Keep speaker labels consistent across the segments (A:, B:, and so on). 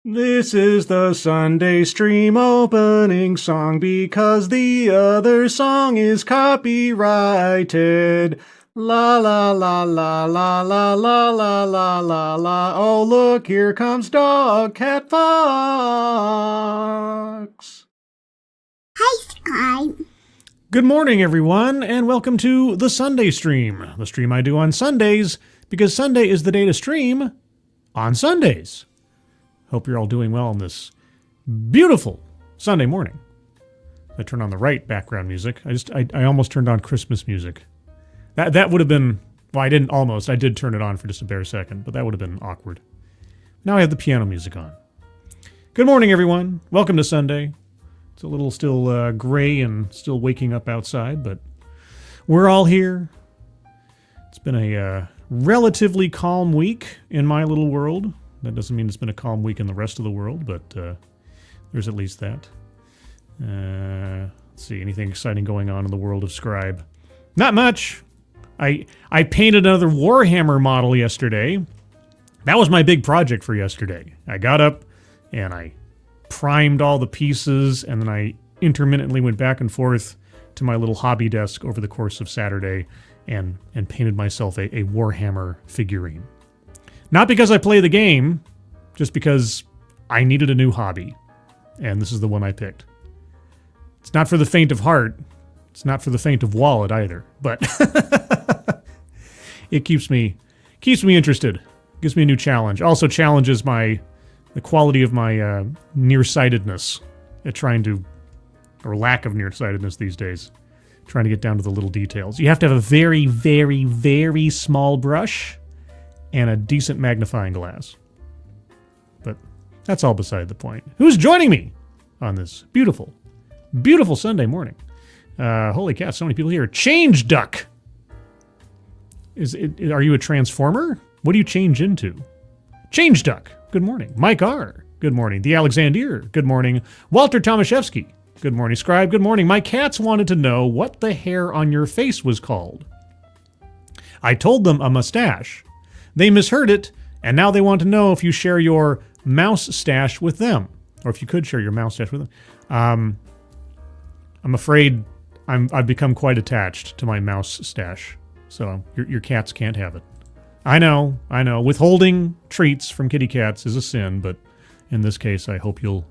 A: This is the Sunday stream opening song because the other song is copyrighted. La la la la la la la la la la la. Oh look, here comes Dog Cat Fox.
B: Hi, Sky.
A: Good morning, everyone, and welcome to the Sunday stream. The stream I do on Sundays because Sunday is the day to stream on Sundays. Hope you're all doing well on this beautiful Sunday morning. I turned on the right background music. I almost turned on Christmas music. That would have been, well, I didn't almost. I did turn it on for just a bare second, but that would have been awkward. Now I have the piano music on. Good morning, everyone. Welcome to Sunday. It's a little still gray and still waking up outside, but we're all here. It's been a relatively calm week in my little world. That doesn't mean it's been a calm week in the rest of the world, but there's at least that. Let's see, anything exciting going on in the world of Scribe? Not much. I painted another Warhammer model yesterday. That was my big project for yesterday. I got up and I primed all the pieces, and then I intermittently went back and forth to my little hobby desk over the course of Saturday and painted myself a Warhammer figurine. Not because I play the game, just because I needed a new hobby. And this is the one I picked. It's not for the faint of heart. It's not for the faint of wallet either. But it keeps me interested. Gives me a new challenge. Also challenges the quality of my nearsightedness at trying to, or lack of nearsightedness these days. Trying to get down to the little details. You have to have a very, very, very small brush and a decent magnifying glass. But that's all beside the point. Who's joining me on this beautiful, beautiful Sunday morning? Holy cow, so many people here. Change Duck! Are you a transformer? What do you change into? Change Duck, good morning. Mike R., good morning. The Alexander, good morning. Walter Tomaszewski, good morning. Scribe, good morning. My cats wanted to know what the hair on your face was called. I told them a mustache. They misheard it, and now they want to know if you share your mouse stash with them, or if you could share your mouse stash with them. I'm afraid I've become quite attached to my mouse stash, so your cats can't have it. I know. Withholding treats from kitty cats is a sin, but in this case, I hope they'll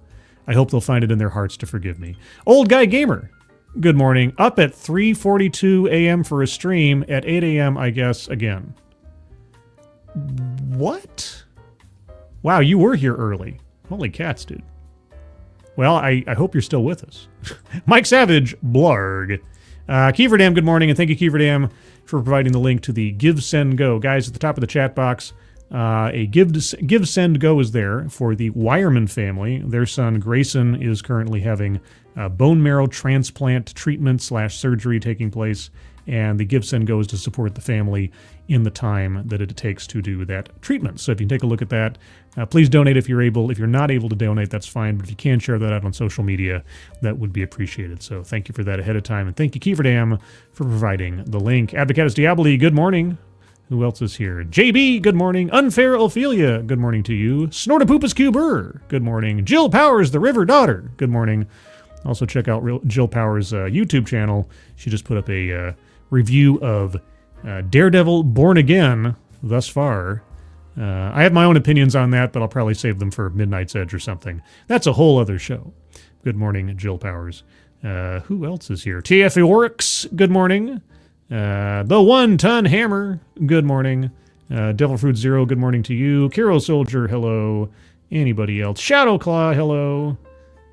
A: find it in their hearts to forgive me. Old Guy Gamer, good morning. Up at 3:42 a.m. for a stream. At 8 a.m., I guess, again. What? Wow, you were here early. Holy cats, dude. Well, I hope you're still with us. Mike Savage, blarg. Kieverdam, good morning, and thank you, Kieverdam, for providing the link to the Give, Send, Go. Guys, at the top of the chat box, a Give, Send, Go is there for the Wireman family. Their son, Grayson, is currently having bone marrow transplant treatment/surgery taking place, and the Give, Send, Go is to support the family in the time that it takes to do that treatment. So if you can take a look at that, please donate if you're able. If you're not able to donate, that's fine. But if you can share that out on social media, that would be appreciated. So thank you for that ahead of time. And thank you, Kieverdam, for providing the link. Advocatus Diaboli, good morning. Who else is here? JB, good morning. Unfair Ophelia, good morning to you. Snortapoopus Cuber, good morning. Jill Powers, the River Daughter, good morning. Also check out Jill Powers' YouTube channel. She just put up a review of Daredevil Born Again thus far. I have my own opinions on that, but I'll probably save them for Midnight's Edge or something. That's a whole other show. Good morning, Jill Powers. Who else is here? TF Oryx, good morning. The One Ton Hammer, good morning. Devil Fruit Zero, good morning to you. Kiro Soldier, hello. Anybody else? Shadowclaw, hello.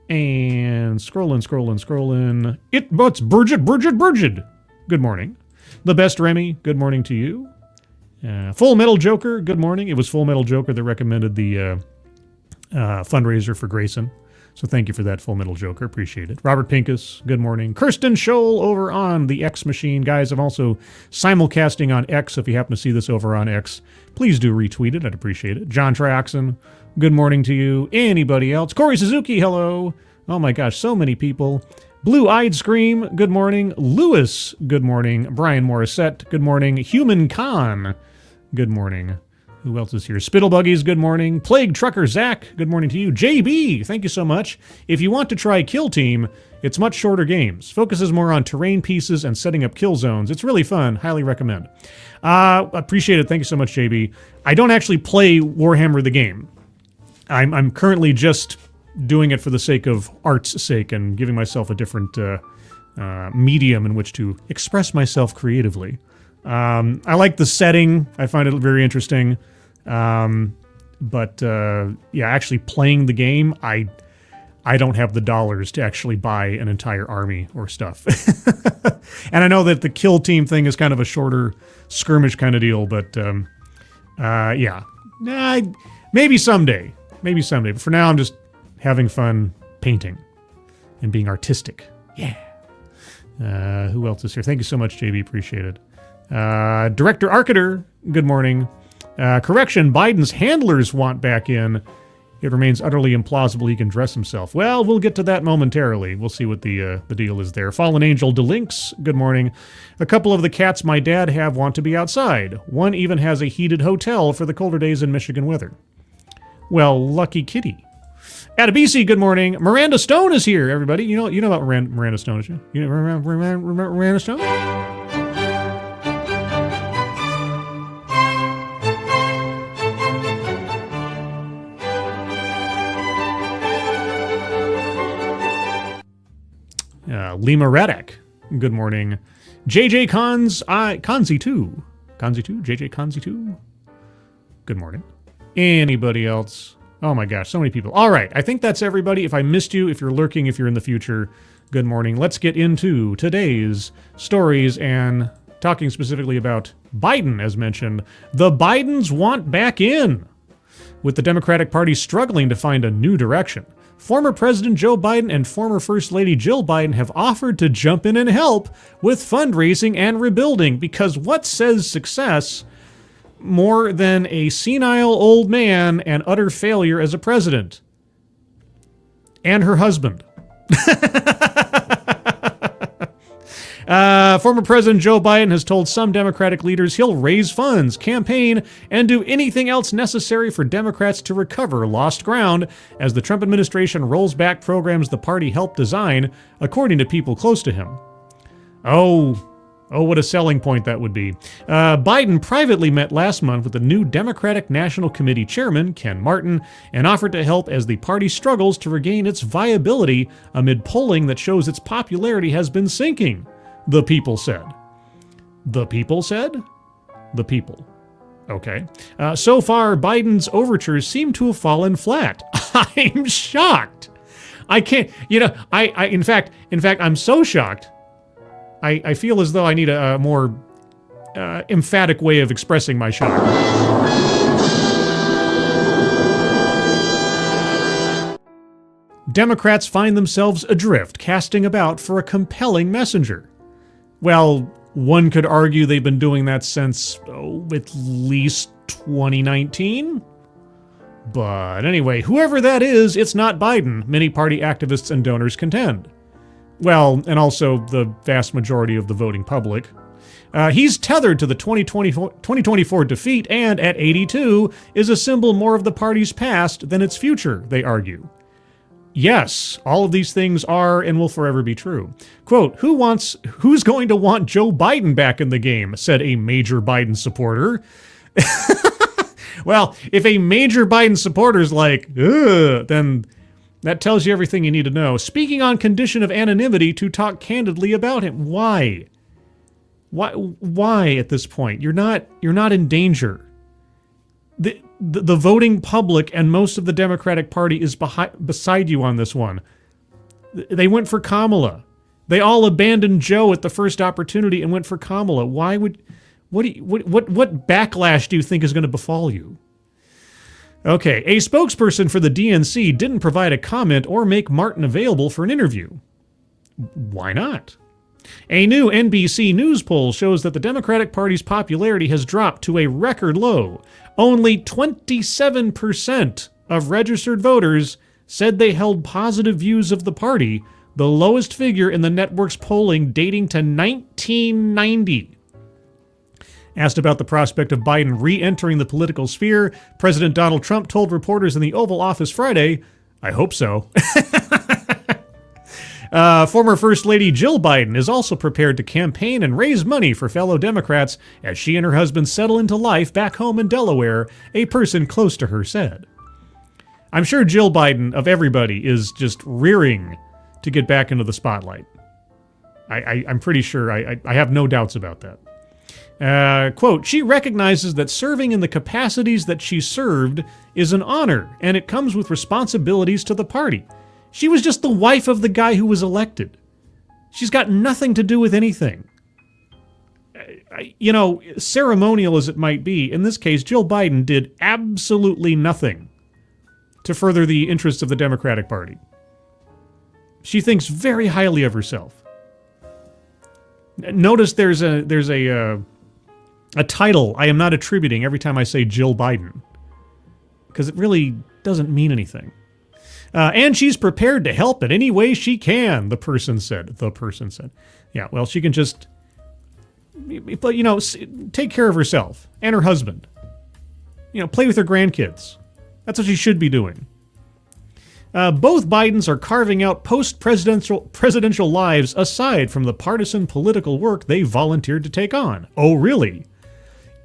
A: And scrolling. It's Bridget. Good morning. The Best Remy, good morning to you. Full Metal Joker, good morning. It was Full Metal Joker that recommended the fundraiser for Grayson. So thank you for that, Full Metal Joker. Appreciate it. Robert Pincus, good morning. Kirsten Scholl over on the X Machine. Guys, I'm also simulcasting on X. So if you happen to see this over on X, please do retweet it. I'd appreciate it. John Trioxon, good morning to you. Anybody else? Corey Suzuki, hello. Oh my gosh, so many people. Blue-Eyed Scream, good morning. Lewis, good morning. Brian Morissette, good morning. Human Khan, good morning. Who else is here? Spittlebuggies, good morning. Plague Trucker Zach, good morning to you. JB, thank you so much. If you want to try Kill Team, it's much shorter games. Focuses more on terrain pieces and setting up kill zones. It's really fun. Highly recommend. Appreciate it. Thank you so much, JB. I don't actually play Warhammer the game. I'm currently just doing it for the sake of art's sake and giving myself a different medium in which to express myself creatively. I like the setting. I find it very interesting. But actually playing the game, I don't have the dollars to actually buy an entire army or stuff. And I know that the kill team thing is kind of a shorter skirmish kind of deal, but maybe someday. Maybe someday. But for now, I'm just having fun painting and being artistic. Yeah. Who else is here? Thank you so much, JB. Appreciate it. Director Arcater, good morning. Correction, Biden's handlers want back in. It remains utterly implausible he can dress himself. Well, we'll get to that momentarily. We'll see what the deal is there. Fallen Angel Delinks, good morning. A couple of the cats my dad have want to be outside. One even has a heated hotel for the colder days in Michigan weather. Well, lucky kitty. Adabisi, good morning. Miranda Stone is here, everybody. You know about Miranda Stone, don't you? You know Miranda Stone? Lima Radek, good morning. JJ Conzi 2. Conzi 2? JJ Conzi 2? Good morning. Anybody else? Oh my gosh, so many people. All right, I think that's everybody. If I missed you, if you're lurking, if you're in the future, good morning. Let's get into today's stories and talking specifically about Biden, as mentioned. The Bidens want back in, with the Democratic Party struggling to find a new direction. Former President Joe Biden and former First Lady Jill Biden have offered to jump in and help with fundraising and rebuilding, because what says success more than a senile old man and utter failure as a president? And her husband. Former President Joe Biden has told some Democratic leaders he'll raise funds, campaign, and do anything else necessary for Democrats to recover lost ground as the Trump administration rolls back programs the party helped design, according to people close to him. Oh, what a selling point that would be. Biden privately met last month with the new Democratic National Committee chairman, Ken Martin, and offered to help as the party struggles to regain its viability amid polling that shows its popularity has been sinking, the people said. The people said? The people. Okay. So far, Biden's overtures seem to have fallen flat. I'm shocked. I can't, in fact, I'm so shocked. I feel as though I need a more emphatic way of expressing my shock. Democrats find themselves adrift, casting about for a compelling messenger. Well, one could argue they've been doing that since, at least 2019. But anyway, whoever that is, it's not Biden, many party activists and donors contend. Well, and also the vast majority of the voting public. He's tethered to the 2024 defeat and, at 82, is a symbol more of the party's past than its future, they argue. Yes, all of these things are and will forever be true. Quote, who's going to want Joe Biden back in the game, said a major Biden supporter. Well, if a major Biden supporter is like, ugh, then that tells you everything you need to know. Speaking on condition of anonymity to talk candidly about him. Why? Why at this point? You're not in danger. The voting public and most of the Democratic Party is beside you on this one. They went for Kamala. They all abandoned Joe at the first opportunity and went for Kamala. Why would what backlash do you think is going to befall you? Okay, a spokesperson for the DNC didn't provide a comment or make Martin available for an interview. Why not? A new NBC News poll shows that the Democratic Party's popularity has dropped to a record low. Only 27% of registered voters said they held positive views of the party, the lowest figure in the network's polling dating to 1990. Asked about the prospect of Biden re-entering the political sphere, President Donald Trump told reporters in the Oval Office Friday, "I hope so." Former First Lady Jill Biden is also prepared to campaign and raise money for fellow Democrats as she and her husband settle into life back home in Delaware, a person close to her said. I'm sure Jill Biden, of everybody, is just rearing to get back into the spotlight. I'm pretty sure. I have no doubts about that. Quote, she recognizes that serving in the capacities that she served is an honor, and it comes with responsibilities to the party. She was just the wife of the guy who was elected. She's got nothing to do with anything. Ceremonial as it might be, in this case, Jill Biden did absolutely nothing to further the interests of the Democratic Party. She thinks very highly of herself. Notice there's a title I am not attributing every time I say Jill Biden, because it really doesn't mean anything. And she's prepared to help in any way she can, the person said. Yeah, well, she can just, take care of herself and her husband. Play with her grandkids. That's what she should be doing. Both Bidens are carving out presidential lives aside from the partisan political work they volunteered to take on. Oh, really?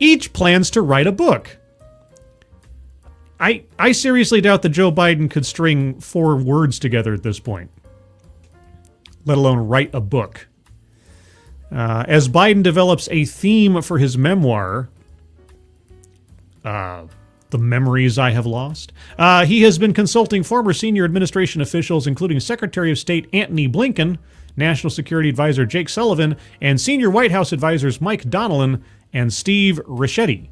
A: Each plans to write a book. I seriously doubt that Joe Biden could string 4 words together at this point, let alone write a book. As Biden develops a theme for his memoir, The Memories I Have Lost, he has been consulting former senior administration officials, including Secretary of State Antony Blinken, National Security Advisor Jake Sullivan, and senior White House advisors Mike Donnellan and Steve Ricchetti.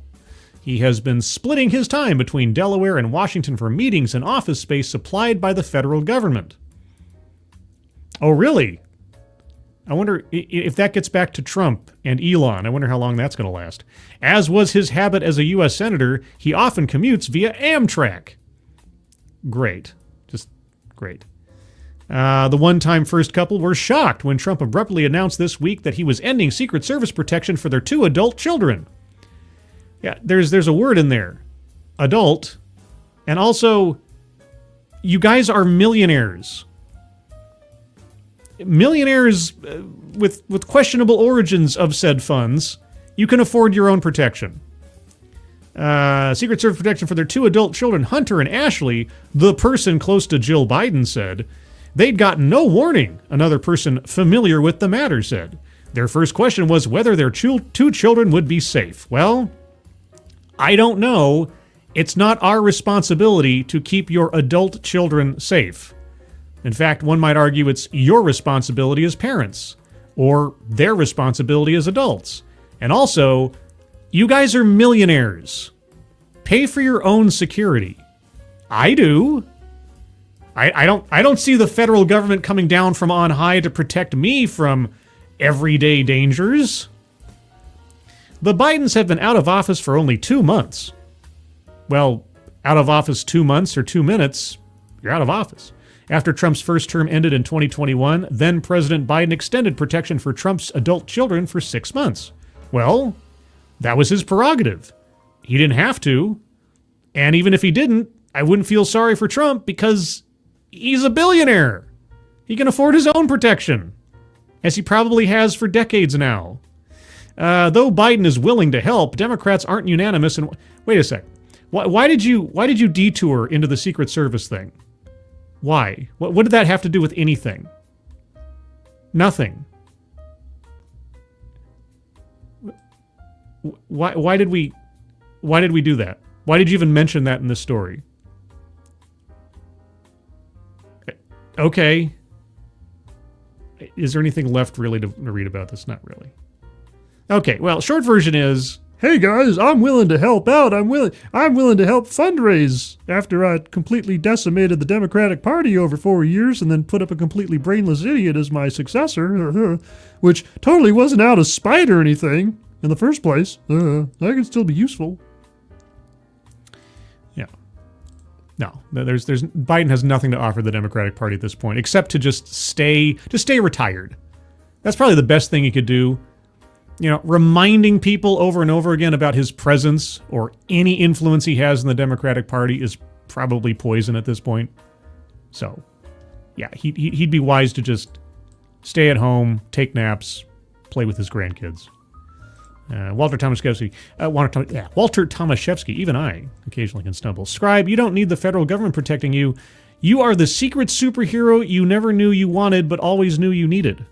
A: He has been splitting his time between Delaware and Washington for meetings and office space supplied by the federal government. Oh, really? I wonder if that gets back to Trump and Elon. I wonder how long that's going to last. As was his habit as a U.S. Senator, he often commutes via Amtrak. Great. Just great. The one-time first couple were shocked when Trump abruptly announced this week that he was ending Secret Service protection for their 2 adult children. Yeah, there's a word in there. Adult. And also, you guys are millionaires. Millionaires with questionable origins of said funds. You can afford your own protection. Secret Service protection for their 2 adult children, Hunter and Ashley, the person close to Jill Biden said. They'd gotten no warning, another person familiar with the matter said. Their first question was whether their 2 children would be safe. Well, I don't know. It's not our responsibility to keep your adult children safe. In fact, one might argue it's your responsibility as parents, or their responsibility as adults. And also, you guys are millionaires. Pay for your own security. I do. I don't see the federal government coming down from on high to protect me from everyday dangers. The Bidens have been out of office for only 2 months. Well, out of office 2 months or 2 minutes, you're out of office. After Trump's first term ended in 2021, then President Biden extended protection for Trump's adult children for 6 months. Well, that was his prerogative. He didn't have to. And even if he didn't, I wouldn't feel sorry for Trump because he's a billionaire. He can afford his own protection, as he probably has for decades now. Though Biden is willing to help, Democrats aren't unanimous. And wait a sec, why did you detour into the Secret Service thing? Why? What did that have to do with anything? Nothing. Why did we do that? Why did you even mention that in this story? Okay. Is there anything left really to read about this? Not really. Okay, well, short version is, hey guys, I'm willing to help out. I'm willing to help fundraise after I completely decimated the Democratic Party over 4 years and then put up a completely brainless idiot as my successor, which totally wasn't out of spite or anything in the first place. I can still be useful. Yeah. No, there's Biden has nothing to offer the Democratic Party at this point except to just stay retired. That's probably the best thing he could do. reminding people over and over again about his presence or any influence he has in the Democratic Party is probably poison at this point. So, yeah, he'd be wise to just stay at home, take naps, play with his grandkids. Walter Tomaszewski, even I occasionally can stumble. Scribe, you don't need the federal government protecting you. You are the secret superhero you never knew you wanted, but always knew you needed.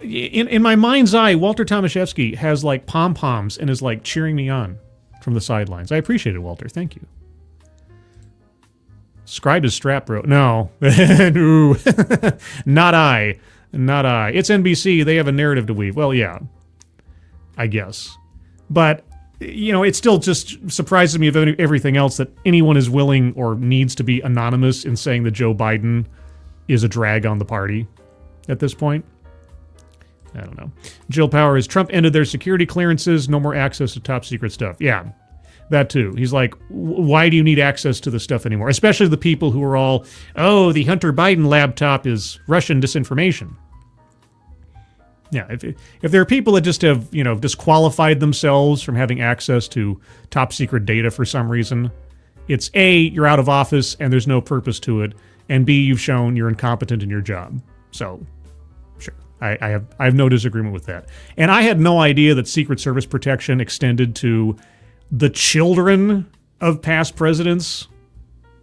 A: In my mind's eye, Walter Tomaszewski has like pom-poms and is like cheering me on from the sidelines. I appreciate it, Walter. Thank you. Scribe is strap bro. No. No. Not I. It's NBC. They have a narrative to weave. Well, yeah. I guess. But, it still just surprises me of everything else that anyone is willing or needs to be anonymous in saying that Joe Biden is a drag on the party at this point. I don't know. Jill Powers, Trump ended their security clearances, no more access to top secret stuff. Yeah, that too. He's like, why do you need access to the stuff anymore? Especially the people who are all, the Hunter Biden laptop is Russian disinformation. Yeah, if there are people that just have, disqualified themselves from having access to top secret data for some reason, it's A, you're out of office and there's no purpose to it, and B, you've shown you're incompetent in your job. So, sure. I have no disagreement with that. And I had no idea that Secret Service protection extended to the children of past presidents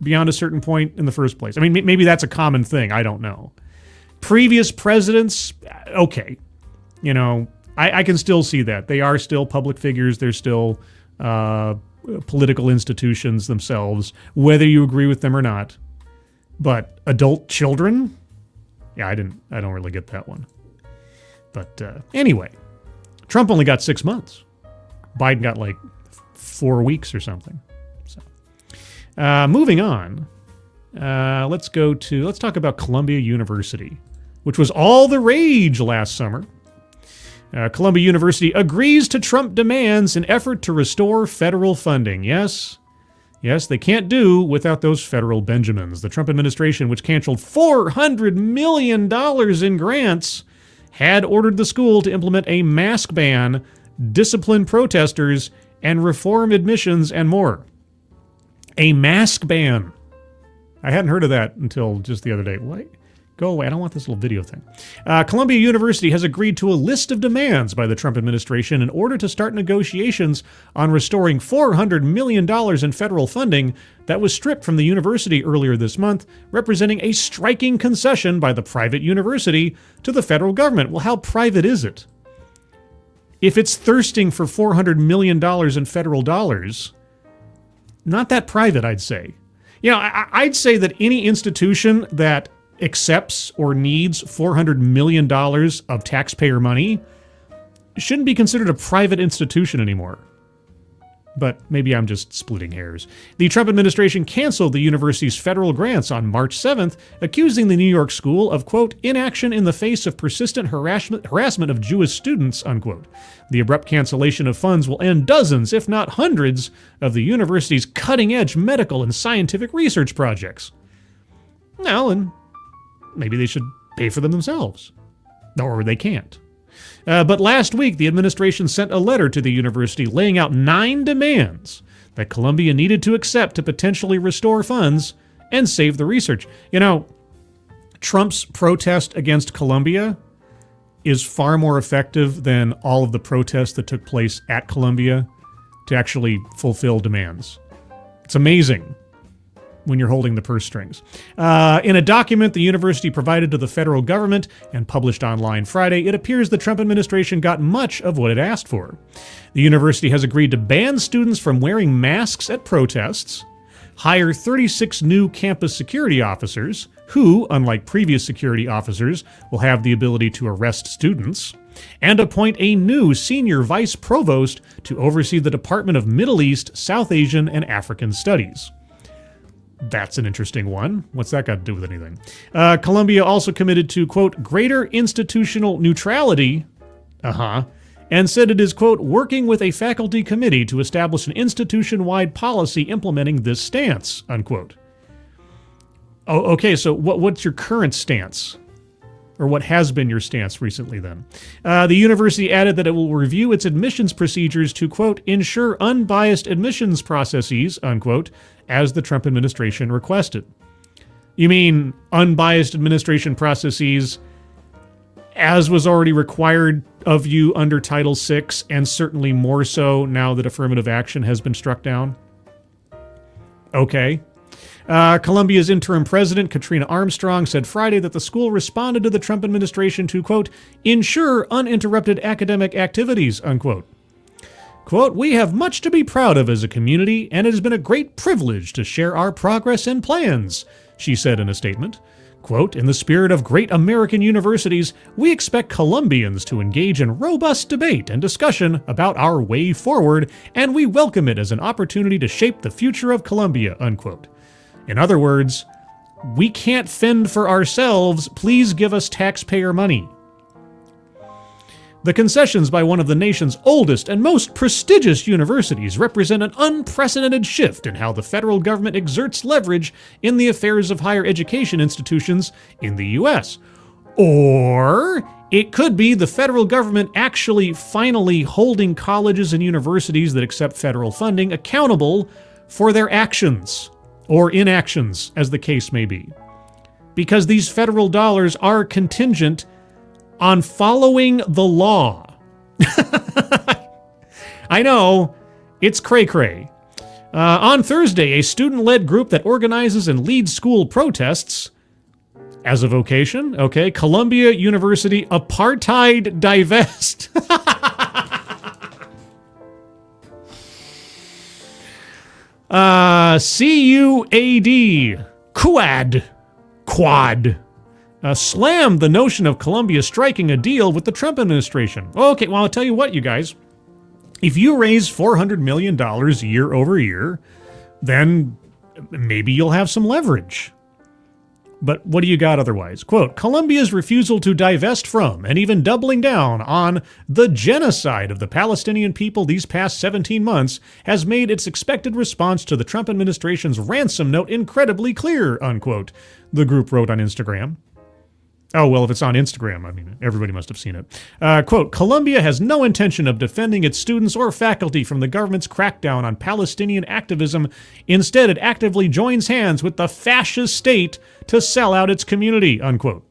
A: beyond a certain point in the first place. I mean, maybe that's a common thing. I don't know. Previous presidents, okay. I can still see that. They are still public figures. They're still political institutions themselves, whether you agree with them or not. But adult children? Yeah, I don't really get that one. But anyway, Trump only got 6 months. Biden got like 4 weeks or something. So, moving on, let's talk about Columbia University, which was all the rage last summer. Columbia University agrees to Trump demands in effort to restore federal funding. Yes, they can't do without those federal Benjamins. The Trump administration, which canceled $400 million in grants, had ordered the school to implement a mask ban, discipline protesters, and reform admissions and more. A mask ban. I hadn't heard of that until just the other day. What? Go away. I don't want this little video thing. Columbia University has agreed to a list of demands by the Trump administration in order to start negotiations on restoring $400 million in federal funding that was stripped from the university earlier this month, representing a striking concession by the private university to the federal government. Well, how private is it? If it's thirsting for $400 million in federal dollars, not that private, I'd say. I'd say that any institution that accepts or needs $400 million of taxpayer money shouldn't be considered a private institution anymore. But maybe I'm just splitting hairs. The Trump administration canceled the university's federal grants on March 7th, accusing the New York school of, quote, inaction in the face of persistent harassment of Jewish students, unquote. The abrupt cancellation of funds will end dozens, if not hundreds, of the university's cutting-edge medical and scientific research projects. Well, and maybe they should pay for them themselves. Or they can't. But last week, the administration sent a letter to the university laying out 9 demands that Columbia needed to accept to potentially restore funds and save the research. Trump's protest against Columbia is far more effective than all of the protests that took place at Columbia to actually fulfill demands. It's amazing when you're holding the purse strings. In a document the university provided to the federal government and published online Friday, it appears the Trump administration got much of what it asked for. The university has agreed to ban students from wearing masks at protests, hire 36 new campus security officers, who, unlike previous security officers, will have the ability to arrest students, and appoint a new senior vice provost to oversee the Department of Middle East, South Asian, and African Studies. That's an interesting one. What's that got to do with anything? Columbia also committed to, quote, greater institutional neutrality, and said it is, quote, working with a faculty committee to establish an institution-wide policy implementing this stance, unquote. Oh, okay, so what's your current stance? Or what has been your stance recently then? The university added that it will review its admissions procedures to, quote, ensure unbiased admissions processes, unquote, as the Trump administration requested. You mean unbiased administration processes as was already required of you under Title VI, and certainly more so now that affirmative action has been struck down? Okay. Columbia's interim president, Katrina Armstrong, said Friday that the school responded to the Trump administration to, quote, ensure uninterrupted academic activities, unquote. Quote, we have much to be proud of as a community, and it has been a great privilege to share our progress and plans, she said in a statement. Quote, in the spirit of great American universities, we expect Columbians to engage in robust debate and discussion about our way forward, and we welcome it as an opportunity to shape the future of Columbia, unquote. In other words, we can't fend for ourselves, please give us taxpayer money. The concessions by one of the nation's oldest and most prestigious universities represent an unprecedented shift in how the federal government exerts leverage in the affairs of higher education institutions in the U.S. Or it could be the federal government actually finally holding colleges and universities that accept federal funding accountable for their actions, or inactions, as the case may be. Because these federal dollars are contingent on following the law. I know, it's cray-cray. On Thursday, a student-led group that organizes and leads school protests as a vocation, okay, Columbia University Apartheid Divest. CUAD, Quad. Slammed the notion of Columbia striking a deal with the Trump administration. Okay, well, I'll tell you what, you guys. If you raise $400 million year over year, then maybe you'll have some leverage. But what do you got otherwise? Quote, Columbia's refusal to divest from and even doubling down on the genocide of the Palestinian people these past 17 months has made its expected response to the Trump administration's ransom note incredibly clear, unquote, the group wrote on Instagram. Oh, well, if it's on Instagram, I mean, everybody must have seen it. Quote, Columbia has no intention of defending its students or faculty from the government's crackdown on Palestinian activism. Instead, it actively joins hands with the fascist state to sell out its community, unquote.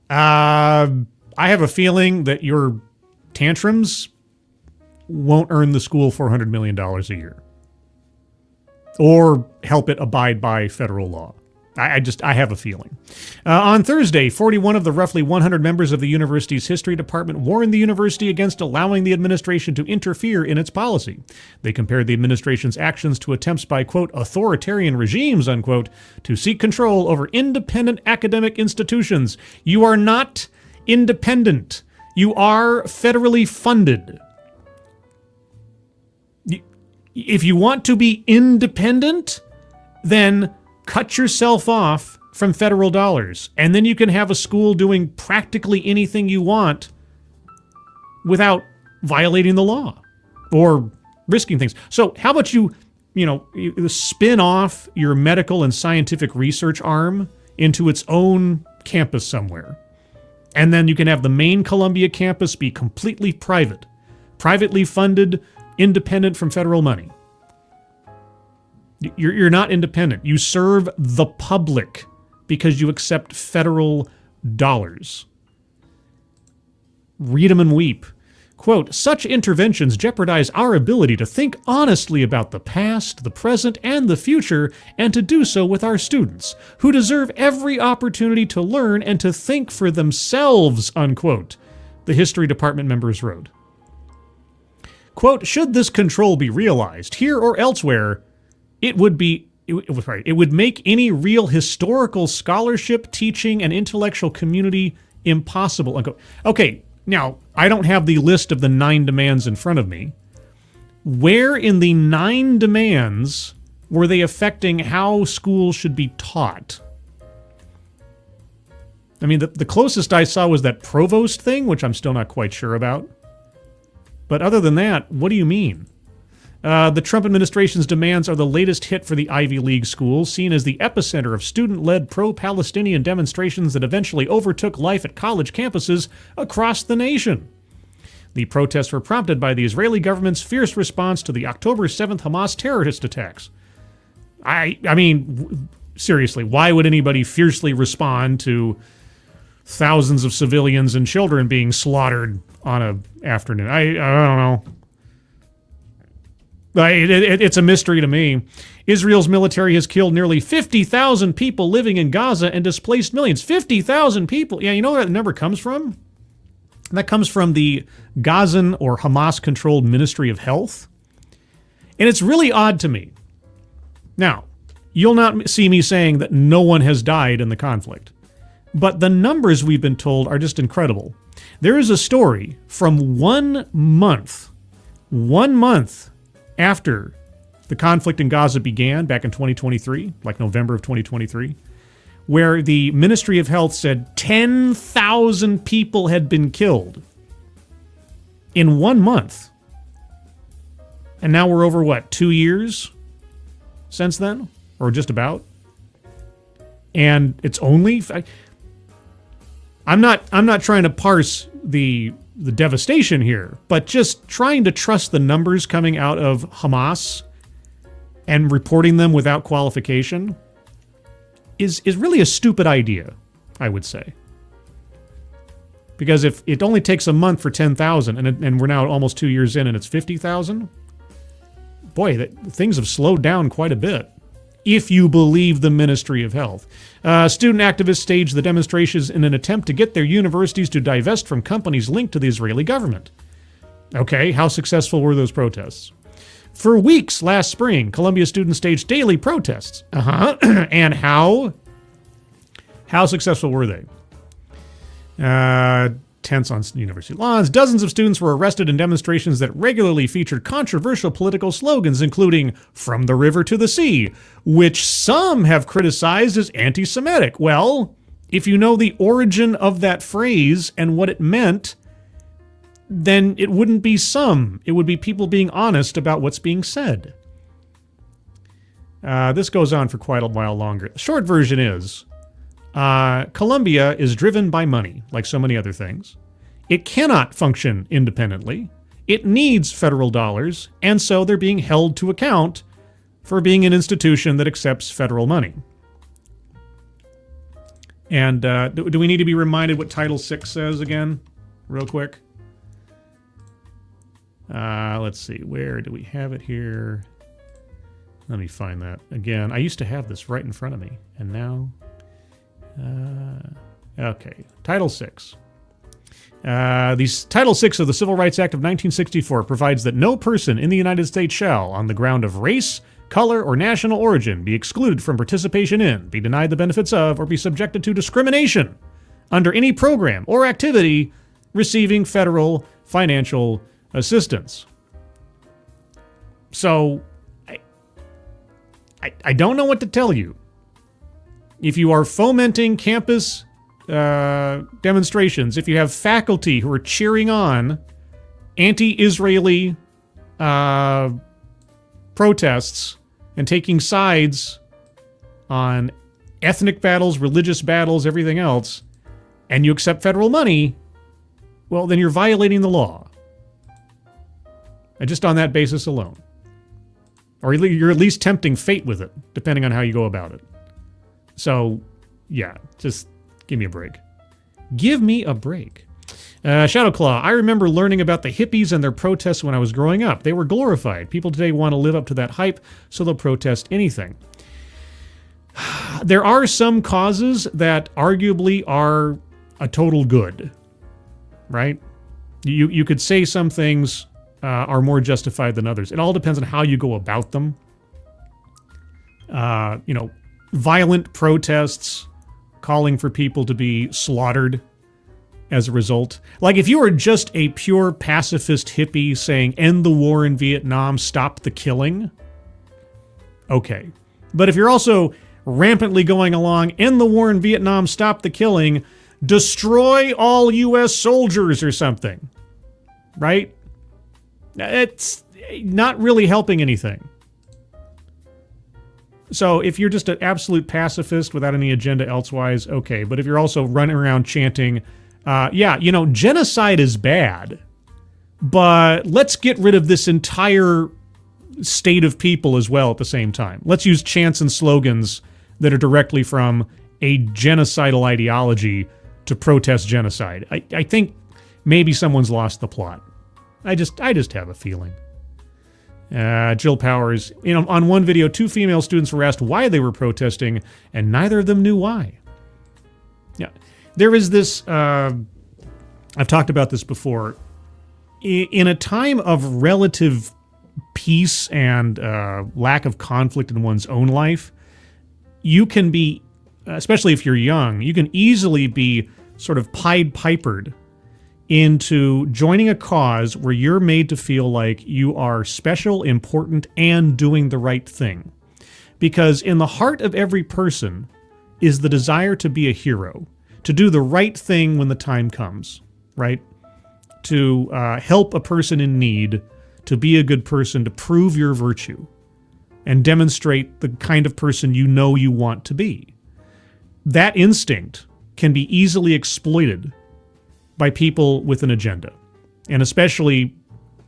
A: I have a feeling that your tantrums won't earn the school $400 million a year. Or help it abide by federal law. I have a feeling. On Thursday, 41 of the roughly 100 members of the university's history department warned the university against allowing the administration to interfere in its policy. They compared the administration's actions to attempts by, quote, authoritarian regimes, unquote, to seek control over independent academic institutions. You are not independent. You are federally funded. If you want to be independent, then cut yourself off from federal dollars, and then you can have a school doing practically anything you want without violating the law or risking things. So how about you spin off your medical and scientific research arm into its own campus somewhere, and then you can have the main Columbia campus be completely private, privately funded, independent from federal money. You're not independent. You serve the public because you accept federal dollars. Read 'em and weep. Quote, such interventions jeopardize our ability to think honestly about the past, the present, and the future, and to do so with our students, who deserve every opportunity to learn and to think for themselves, unquote, the history department members wrote. Quote, should this control be realized, here or elsewhere, it would make any real historical scholarship, teaching, and intellectual community impossible. Okay, now, I don't have the list of the 9 demands in front of me. Where in the 9 demands were they affecting how schools should be taught? I mean, the closest I saw was that provost thing, which I'm still not quite sure about. But other than that, what do you mean? The Trump administration's demands are the latest hit for the Ivy League schools, seen as the epicenter of student-led pro-Palestinian demonstrations that eventually overtook life at college campuses across the nation. The protests were prompted by the Israeli government's fierce response to the October 7th Hamas terrorist attacks. I mean, seriously, why would anybody fiercely respond to thousands of civilians and children being slaughtered on an afternoon? I don't know. It's a mystery to me. Israel's military has killed nearly 50,000 people living in Gaza and displaced millions. 50,000 people. Yeah, you know where that number comes from? That comes from the Gazan or Hamas-controlled Ministry of Health. And it's really odd to me. Now, you'll not see me saying that no one has died in the conflict. But the numbers we've been told are just incredible. There is a story from 1 month after the conflict in Gaza began back in 2023, like November of 2023, where the Ministry of Health said 10,000 people had been killed in 1 month. And now we're over, 2 years since then? Or just about? And it's only... I'm not trying to parse the devastation here, but just trying to trust the numbers coming out of Hamas and reporting them without qualification is really a stupid idea, I would say. Because if it only takes a month for 10,000 and we're now almost 2 years in and it's 50,000, boy, things have slowed down quite a bit. If you believe the Ministry of Health. Student activists staged the demonstrations in an attempt to get their universities to divest from companies linked to the Israeli government. Okay, how successful were those protests? For weeks last spring, Columbia students staged daily protests. And how successful were they? Tents on university lawns. Dozens of students were arrested in demonstrations that regularly featured controversial political slogans, including "From the River to the Sea," which some have criticized as anti-Semitic. Well, if you know the origin of that phrase and what it meant, then it wouldn't be some. It would be people being honest about what's being said. This goes on for quite a while longer. The short version is, Columbia is driven by money, like so many other things. It cannot function independently. It needs federal dollars, and so they're being held to account for being an institution that accepts federal money. And do we need to be reminded what Title VI says again, real quick? Let's see, where do we have it here? Let me find that again. I used to have this right in front of me, and now... okay, Title VI. Title VI of the Civil Rights Act of 1964 provides that no person in the United States shall, on the ground of race, color, or national origin, be excluded from participation in, be denied the benefits of, or be subjected to discrimination under any program or activity receiving federal financial assistance. So, I don't know what to tell you. If you are fomenting campus demonstrations, if you have faculty who are cheering on anti-Israeli protests and taking sides on ethnic battles, religious battles, everything else, and you accept federal money, well, then you're violating the law. And just on that basis alone. Or you're at least tempting fate with it, depending on how you go about it. So, yeah, just give me a break. Give me a break. Shadowclaw, I remember learning about the hippies and their protests when I was growing up. They were glorified. People today want to live up to that hype, so they'll protest anything. There are some causes that arguably are a total good, right? You could say some things are more justified than others. It all depends on how you go about them. Violent protests calling for people to be slaughtered as a result. Like if you were just a pure pacifist hippie saying, end the war in Vietnam, stop the killing. Okay. But if you're also rampantly going along, end the war in Vietnam, stop the killing, destroy all U.S. soldiers or something, right? not really helping anything. So if you're just an absolute pacifist without any agenda elsewise, okay. But if you're also running around chanting, genocide is bad, but let's get rid of this entire state of people as well at the same time. Let's use chants and slogans that are directly from a genocidal ideology to protest genocide. I think maybe someone's lost the plot. I just have a feeling. Jill Powers, on one video, 2 female students were asked why they were protesting, and neither of them knew why. Yeah, there is this, I've talked about this before, in a time of relative peace and lack of conflict in one's own life, you can be, especially if you're young, you can easily be sort of Pied Pipered into joining a cause where you're made to feel like you are special, important, and doing the right thing. Because in the heart of every person is the desire to be a hero, to do the right thing when the time comes, right? To help a person in need, to be a good person, to prove your virtue, and demonstrate the kind of person you know you want to be. That instinct can be easily exploited by people with an agenda, and especially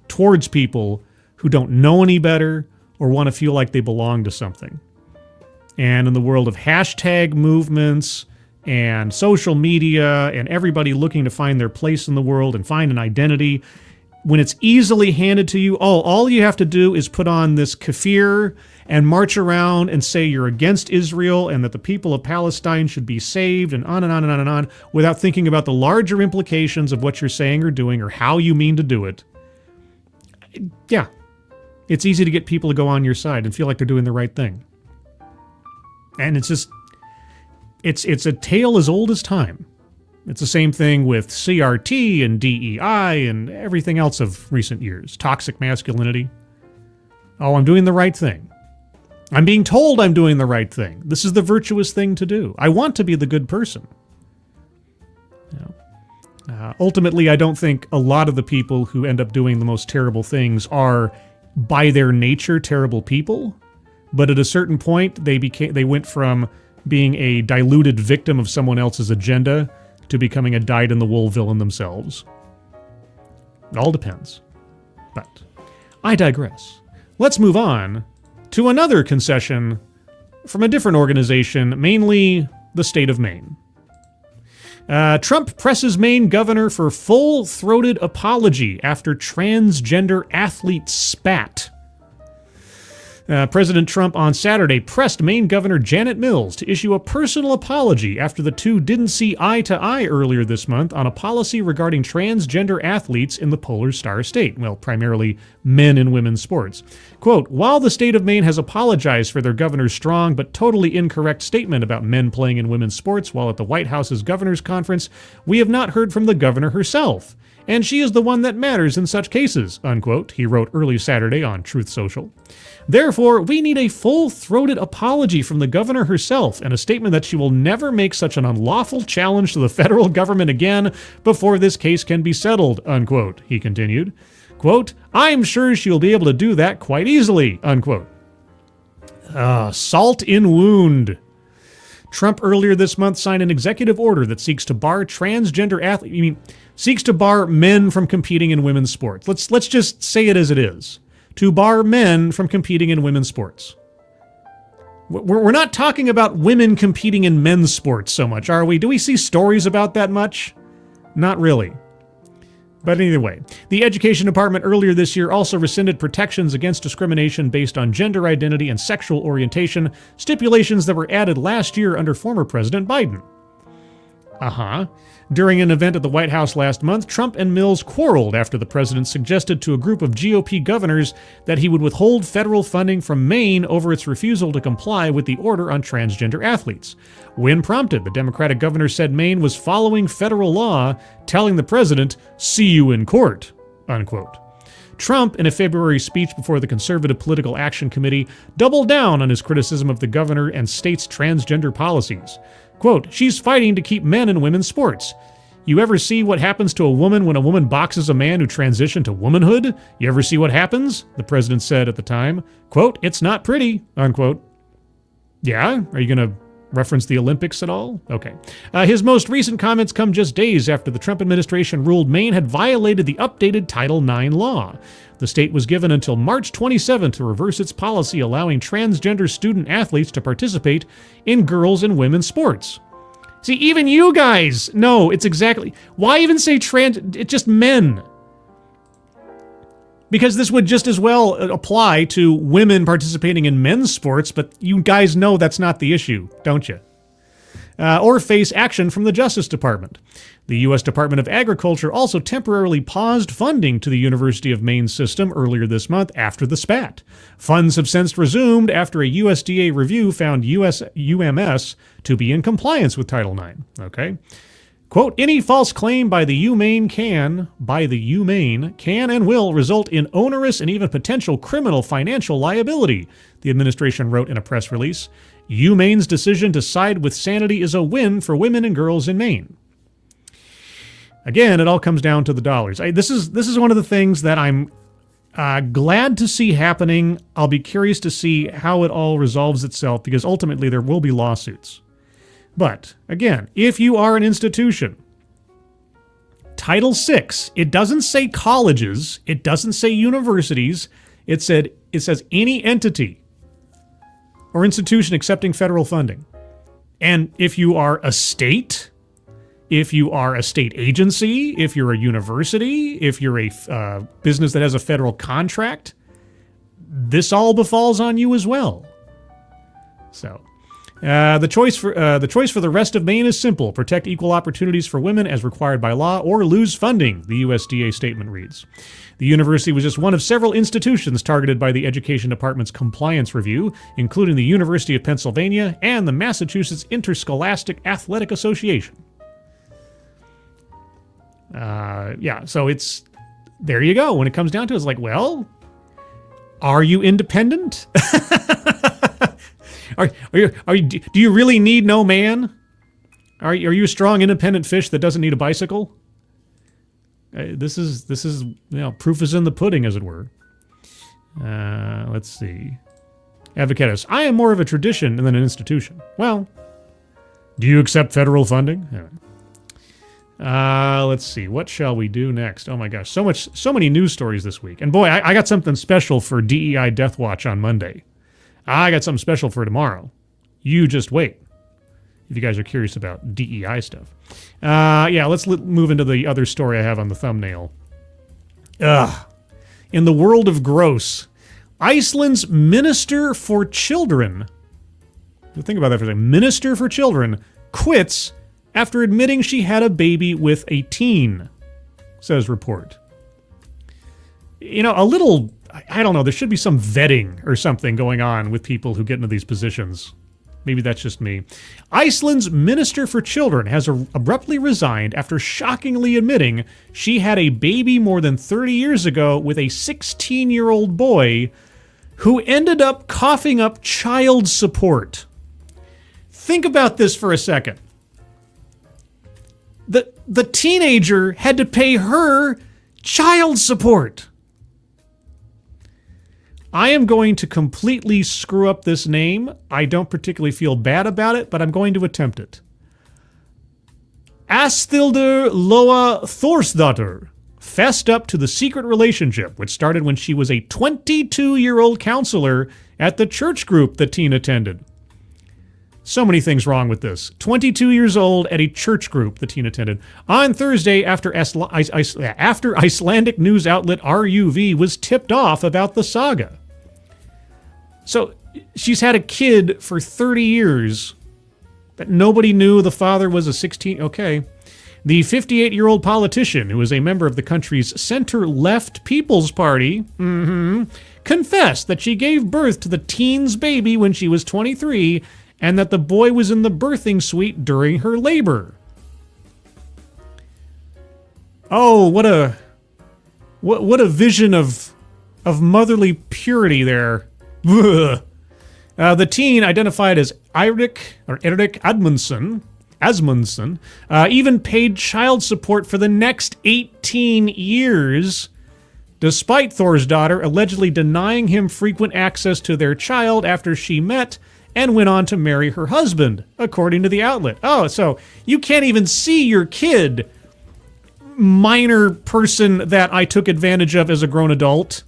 A: towards people who don't know any better or want to feel like they belong to something. And in the world of hashtag movements and social media and everybody looking to find their place in the world and find an identity, when it's easily handed to you, all you have to do is put on this keffir and march around and say you're against Israel and that the people of Palestine should be saved, and on and on and on and on, without thinking about the larger implications of what you're saying or doing or how you mean to do it. Yeah, it's easy to get people to go on your side and feel like they're doing the right thing. And it's just, it's a tale as old as time. It's the same thing with CRT and DEI and everything else of recent years. Toxic masculinity. Oh, I'm doing the right thing. I'm being told I'm doing the right thing. This is the virtuous thing to do. I want to be the good person. Ultimately, I don't think a lot of the people who end up doing the most terrible things are, by their nature, terrible people. But at a certain point, they went from being a diluted victim of someone else's agenda to becoming a dyed-in-the-wool villain themselves. It all depends. But I digress. Let's move on to another concession from a different organization, mainly the state of Maine. Trump presses Maine governor for full-throated apology after transgender athlete spat. President Trump on Saturday pressed Maine Governor Janet Mills to issue a personal apology after the two didn't see eye to eye earlier this month on a policy regarding transgender athletes in the Polar Star State. Well, primarily men in women's sports. Quote, while the state of Maine has apologized for their governor's strong but totally incorrect statement about men playing in women's sports while at the White House's governor's conference, we have not heard from the governor herself. And she is the one that matters in such cases, unquote, he wrote early Saturday on Truth Social. Therefore, we need a full-throated apology from the governor herself and a statement that she will never make such an unlawful challenge to the federal government again before this case can be settled, unquote, he continued. Quote, I'm sure she'll be able to do that quite easily, unquote. Salt in wound. Trump earlier this month signed an executive order that seeks to bar transgender athletes, seeks to bar men from competing in women's sports. Let's just say it as it is. To bar men from competing in women's sports. We're not talking about women competing in men's sports so much, are we? Do we see stories about that much? Not really. But anyway, the Education Department earlier this year also rescinded protections against discrimination based on gender identity and sexual orientation, stipulations that were added last year under former President Biden. During an event at the White House last month, Trump and Mills quarreled after the president suggested to a group of GOP governors that he would withhold federal funding from Maine over its refusal to comply with the order on transgender athletes. When prompted, the Democratic governor said Maine was following federal law, telling the president, "See you in court," unquote. Trump, in a February speech before the Conservative Political Action Committee, doubled down on his criticism of the governor and state's transgender policies. Quote, she's fighting to keep men in women's sports. You ever see what happens to a woman when a woman boxes a man who transitioned to womanhood? You ever see what happens? The president said at the time. Quote, it's not pretty, unquote. Yeah? Are you going to reference the Olympics at all? Okay. His most recent comments come just days after the Trump administration ruled Maine had violated the updated Title IX law. The state was given until March 27 to reverse its policy allowing transgender student athletes to participate in girls' and women's sports. See, even you guys know it's exactly... Why even say trans... It's just men. Because this would just as well apply to women participating in men's sports, but you guys know that's not the issue, don't you? Or face action from the Justice Department. The U.S. Department of Agriculture also temporarily paused funding to the University of Maine system earlier this month after the spat. Funds have since resumed after a USDA review found UMS to be in compliance with Title IX. Okay. Quote, any false claim by the UMaine can and will result in onerous and even potential criminal financial liability, the administration wrote in a press release. UMaine's decision to side with sanity is a win for women and girls in Maine. Again, it all comes down to the dollars. This is one of the things that I'm glad to see happening. I'll be curious to see how it all resolves itself, because ultimately there will be lawsuits. But, again, if you are an institution, Title VI, it doesn't say colleges, it doesn't say universities, it says any entity or institution accepting federal funding. And if you are a state, if you are a state agency, if you're a university, if you're a business that has a federal contract, this all befalls on you as well. So... The choice for the rest of Maine is simple: protect equal opportunities for women as required by law, or lose funding, the USDA statement reads. The university was just one of several institutions targeted by the Education Department's compliance review, including the University of Pennsylvania and the Massachusetts Interscholastic Athletic Association. So it's there you go. When it comes down to it, it's like, well, are you independent? Do you really need no man? Are you a strong, independent fish that doesn't need a bicycle? This is proof is in the pudding, as it were. Let's see. Advocatus, I am more of a tradition than an institution. Well, do you accept federal funding? Let's see. What shall we do next? Oh my gosh, so many news stories this week. And boy, I got something special for DEI Death Watch on Monday. I got something special for tomorrow. You just wait, if you guys are curious about DEI stuff. Let's move into the other story I have on the thumbnail. In the world of gross, Iceland's Minister for Children, think about that for a second, Minister for Children quits after admitting she had a baby with a teen, says report. I don't know, there should be some vetting or something going on with people who get into these positions. Maybe that's just me. Iceland's Minister for Children has abruptly resigned after shockingly admitting she had a baby more than 30 years ago with a 16-year-old boy who ended up coughing up child support. Think about this for a second. The teenager had to pay her child support. I am going to completely screw up this name. I don't particularly feel bad about it, but I'm going to attempt it. Asthildur Loa Thorsdottir fessed up to the secret relationship, which started when she was a 22-year-old counselor at the church group the teen attended. So many things wrong with this. 22 years old at a church group the teen attended. On Thursday, after Icelandic news outlet RUV was tipped off about the saga. So she's had a kid for 30 years, but nobody knew the father was a 16... Okay. The 58-year-old politician, who is a member of the country's center-left People's Party, confessed that she gave birth to the teen's baby when she was 23, and that the boy was in the birthing suite during her labor. Oh, what a vision of motherly purity there. The teen, identified as Eirik Admundsson, Asmundsen, even paid child support for the next 18 years, despite Thor's daughter allegedly denying him frequent access to their child after she met and went on to marry her husband, according to the outlet. Oh, so you can't even see your kid, minor person that I took advantage of as a grown adult,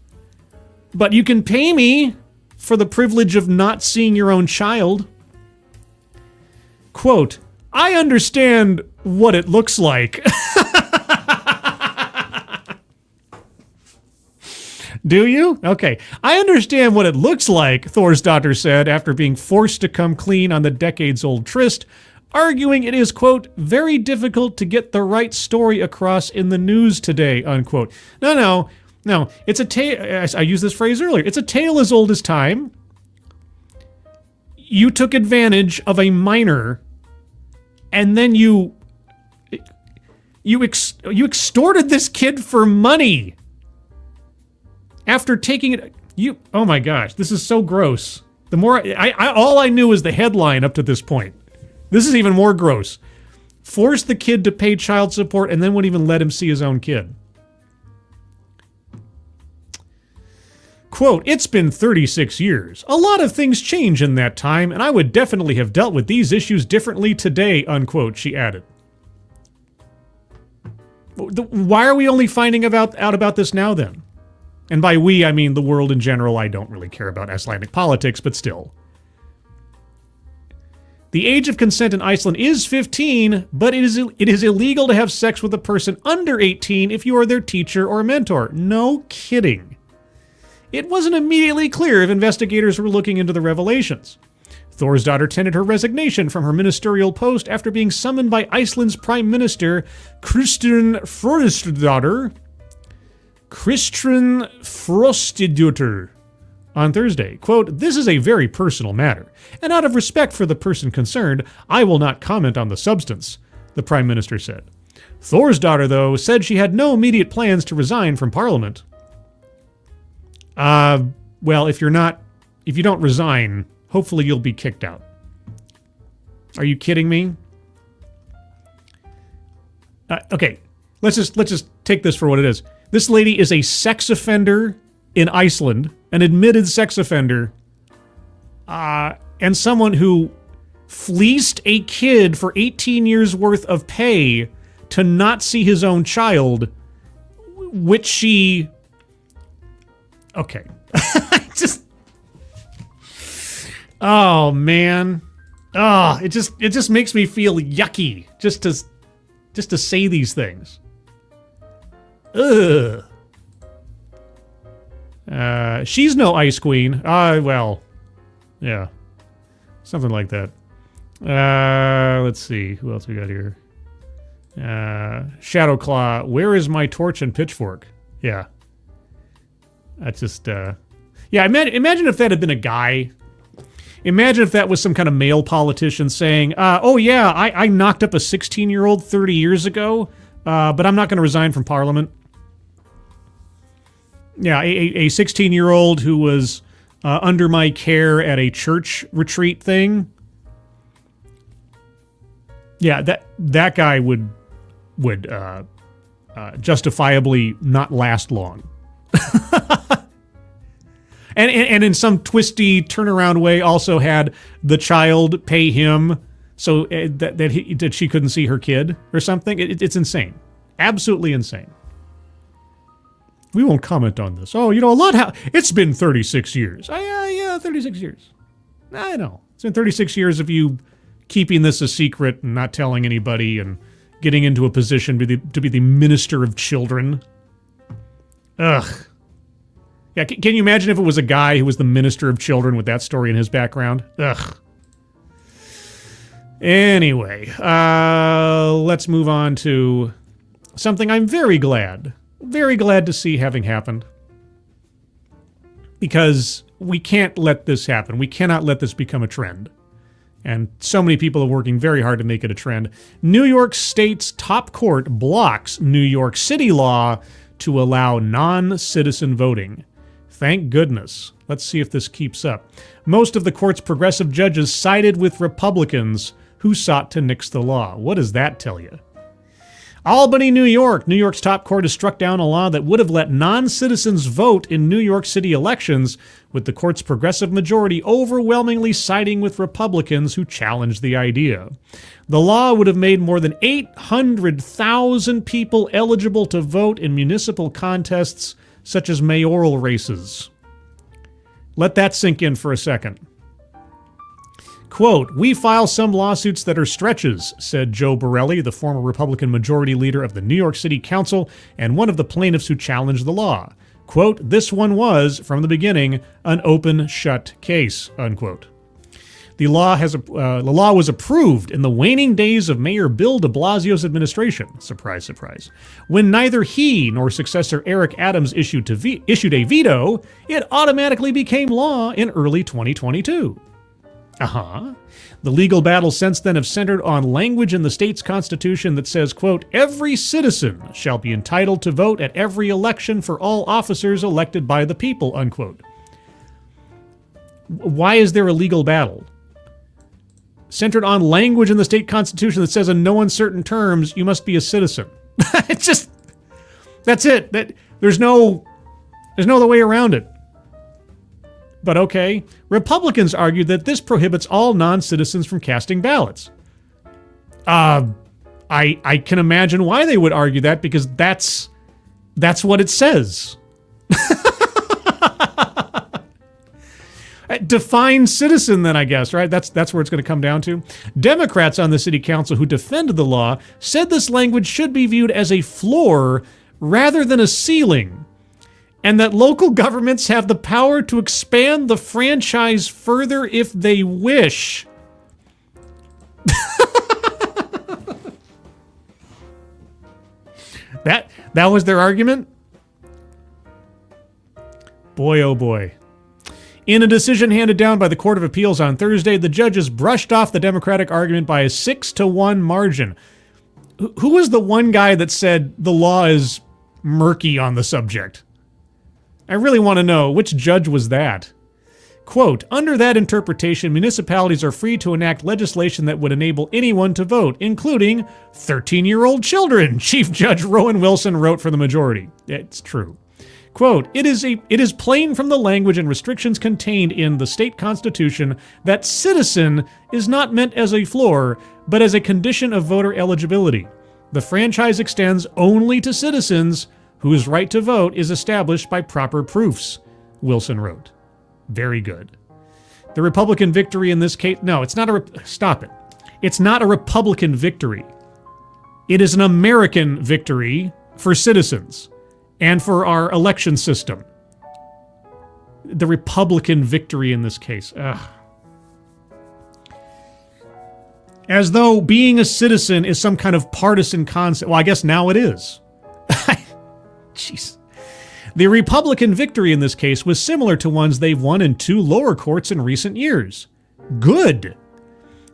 A: but you can pay me for the privilege of not seeing your own child. Quote, I understand what it looks like. Do you? Okay. I understand what it looks like, Thor's daughter said after being forced to come clean on the decades-old tryst, arguing it is, quote, very difficult to get the right story across in the news today, unquote. No. It's a tale. I used this phrase earlier. It's a tale as old as time. You took advantage of a minor, and then you extorted this kid for money. After taking it, oh my gosh, this is so gross. The more, all I knew was the headline up to this point. This is even more gross. Forced the kid to pay child support and then wouldn't even let him see his own kid. Quote, it's been 36 years. A lot of things change in that time, and I would definitely have dealt with these issues differently today, unquote, she added. Why are we only finding out about this now then? And by we, I mean the world in general. I don't really care about Icelandic politics, but still. The age of consent in Iceland is 15, but it is illegal to have sex with a person under 18 if you are their teacher or mentor. No kidding. It wasn't immediately clear if investigators were looking into the revelations. Thor's daughter tendered her resignation from her ministerial post after being summoned by Iceland's Prime Minister, Kristrún Frostadóttir, on Thursday. Quote, this is a very personal matter, and out of respect for the person concerned, I will not comment on the substance, the Prime Minister said. Thor's daughter, though, said she had no immediate plans to resign from Parliament. Well, if you don't resign, hopefully you'll be kicked out. Are you kidding me? Okay, let's just take this for what it is. This lady is a sex offender in Iceland, an admitted sex offender, and someone who fleeced a kid for 18 years worth of pay to not see his own child, which she... Okay. Oh, man. Oh, it just makes me feel yucky just to say these things. Ugh. She's no ice queen. Well, yeah. Something like that. Let's see. Who else we got here? Shadowclaw. Where is my torch and pitchfork? Yeah. That's just, yeah, imagine if that had been a guy. Imagine if that was some kind of male politician saying, oh yeah, I knocked up a 16-year-old 30 years ago, but I'm not going to resign from Parliament. Yeah, a 16-year-old who was under my care at a church retreat thing. Yeah, that guy would justifiably not last long. and in some twisty turnaround way also had the child pay him so that she couldn't see her kid or something. It's insane. Absolutely insane. We won't comment on this. Oh, it's been 36 years. Yeah, 36 years. I know. It's been 36 years of you keeping this a secret and not telling anybody and getting into a position to be the minister of children. Ugh. Yeah, can you imagine if it was a guy who was the minister of children with that story in his background? Ugh. Anyway, let's move on to something I'm very glad to see having happened. Because we can't let this happen. We cannot let this become a trend. And so many people are working very hard to make it a trend. New York State's top court blocks New York City law to allow non-citizen voting. Thank goodness. Let's see if this keeps up. Most of the court's progressive judges sided with Republicans who sought to nix the law. What does that tell you? Albany, New York. New York's top court has struck down a law that would have let non-citizens vote in New York City elections, with the court's progressive majority overwhelmingly siding with Republicans who challenged the idea. The law would have made more than 800,000 people eligible to vote in municipal contests such as mayoral races. Let that sink in for a second. Quote, "We file some lawsuits that are stretches," said Joe Borelli, the former Republican majority leader of the New York City Council and one of the plaintiffs who challenged the law. Quote, "This one was, from the beginning, an open-shut case," unquote. The law was approved in the waning days of Mayor Bill de Blasio's administration. Surprise, surprise. When neither he nor successor Eric Adams issued a veto, it automatically became law in early 2022. The legal battles since then have centered on language in the state's constitution that says, quote, "Every citizen shall be entitled to vote at every election for all officers elected by the people," unquote. Why is there a legal battle? Centered on language in the state constitution that says in no uncertain terms, you must be a citizen. It's just, that's it. There's no other way around it. But okay, Republicans argued that this prohibits all non-citizens from casting ballots. I can imagine why they would argue that, because that's what it says. Define citizen then, I guess, right? That's where it's going to come down to. Democrats on the city council who defended the law said this language should be viewed as a floor rather than a ceiling, and that local governments have the power to expand the franchise further if they wish. That was their argument? Boy, oh boy. In a decision handed down by the Court of Appeals on Thursday, the judges brushed off the Democratic argument by a 6-1 margin. Who was the one guy that said the law is murky on the subject? I really want to know. Which judge was that? Quote, "Under that interpretation, municipalities are free to enact legislation that would enable anyone to vote, including 13-year-old children," Chief Judge Rowan Wilson wrote for the majority. It's true. Quote, it is plain from the language and restrictions contained in the state constitution that citizen is not meant as a floor, but as a condition of voter eligibility. The franchise extends only to citizens whose right to vote is established by proper proofs," Wilson wrote. Very good. The Republican victory in this case, no, it's not stop it. It's not a Republican victory. It is an American victory for citizens and for our election system. The Republican victory in this case. Ugh. As though being a citizen is some kind of partisan concept. Well, I guess now it is. Jeez. The Republican victory in this case was similar to ones they've won in 2 lower courts in recent years. Good.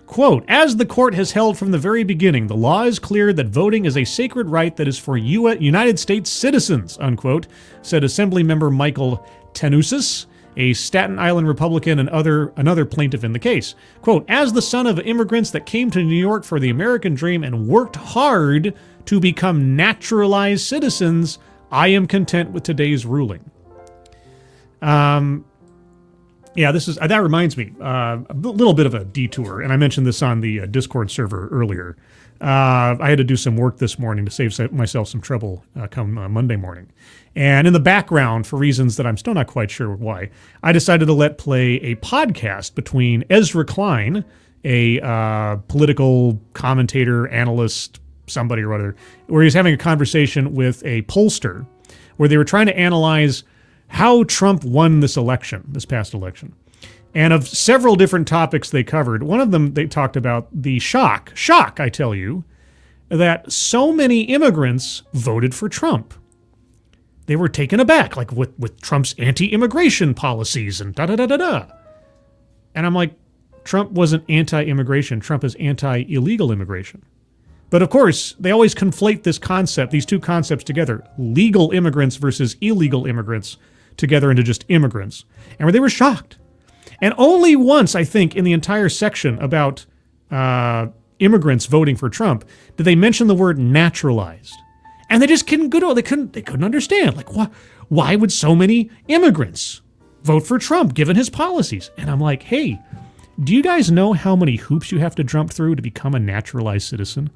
A: Quote, "As the court has held from the very beginning, the law is clear that voting is a sacred right that is for United States citizens," unquote, said Assemblymember Michael Tenusis, a Staten Island Republican and another plaintiff in the case. Quote, "As the son of immigrants that came to New York for the American dream and worked hard to become naturalized citizens, I am content with today's ruling." Yeah, that reminds me, a little bit of a detour, and I mentioned this on the Discord server earlier. I had to do some work this morning to save myself some trouble come Monday morning. And in the background, for reasons that I'm still not quite sure why, I decided to let play a podcast between Ezra Klein, a political commentator, analyst, somebody or other, where he was having a conversation with a pollster, where they were trying to analyze how Trump won this past election. And of several different topics they covered, one of them they talked about the shock, I tell you, that so many immigrants voted for Trump. They were taken aback, like with Trump's anti-immigration policies and da-da-da-da-da. And I'm like, Trump wasn't anti-immigration, Trump is anti-illegal immigration. But of course, they always conflate these two concepts together, legal immigrants versus illegal immigrants, together into just immigrants. And they were shocked. And only once, I think, in the entire section about immigrants voting for Trump did they mention the word naturalized. And they just they couldn't understand. Like, why would so many immigrants vote for Trump given his policies? And I'm like, hey, do you guys know how many hoops you have to jump through to become a naturalized citizen?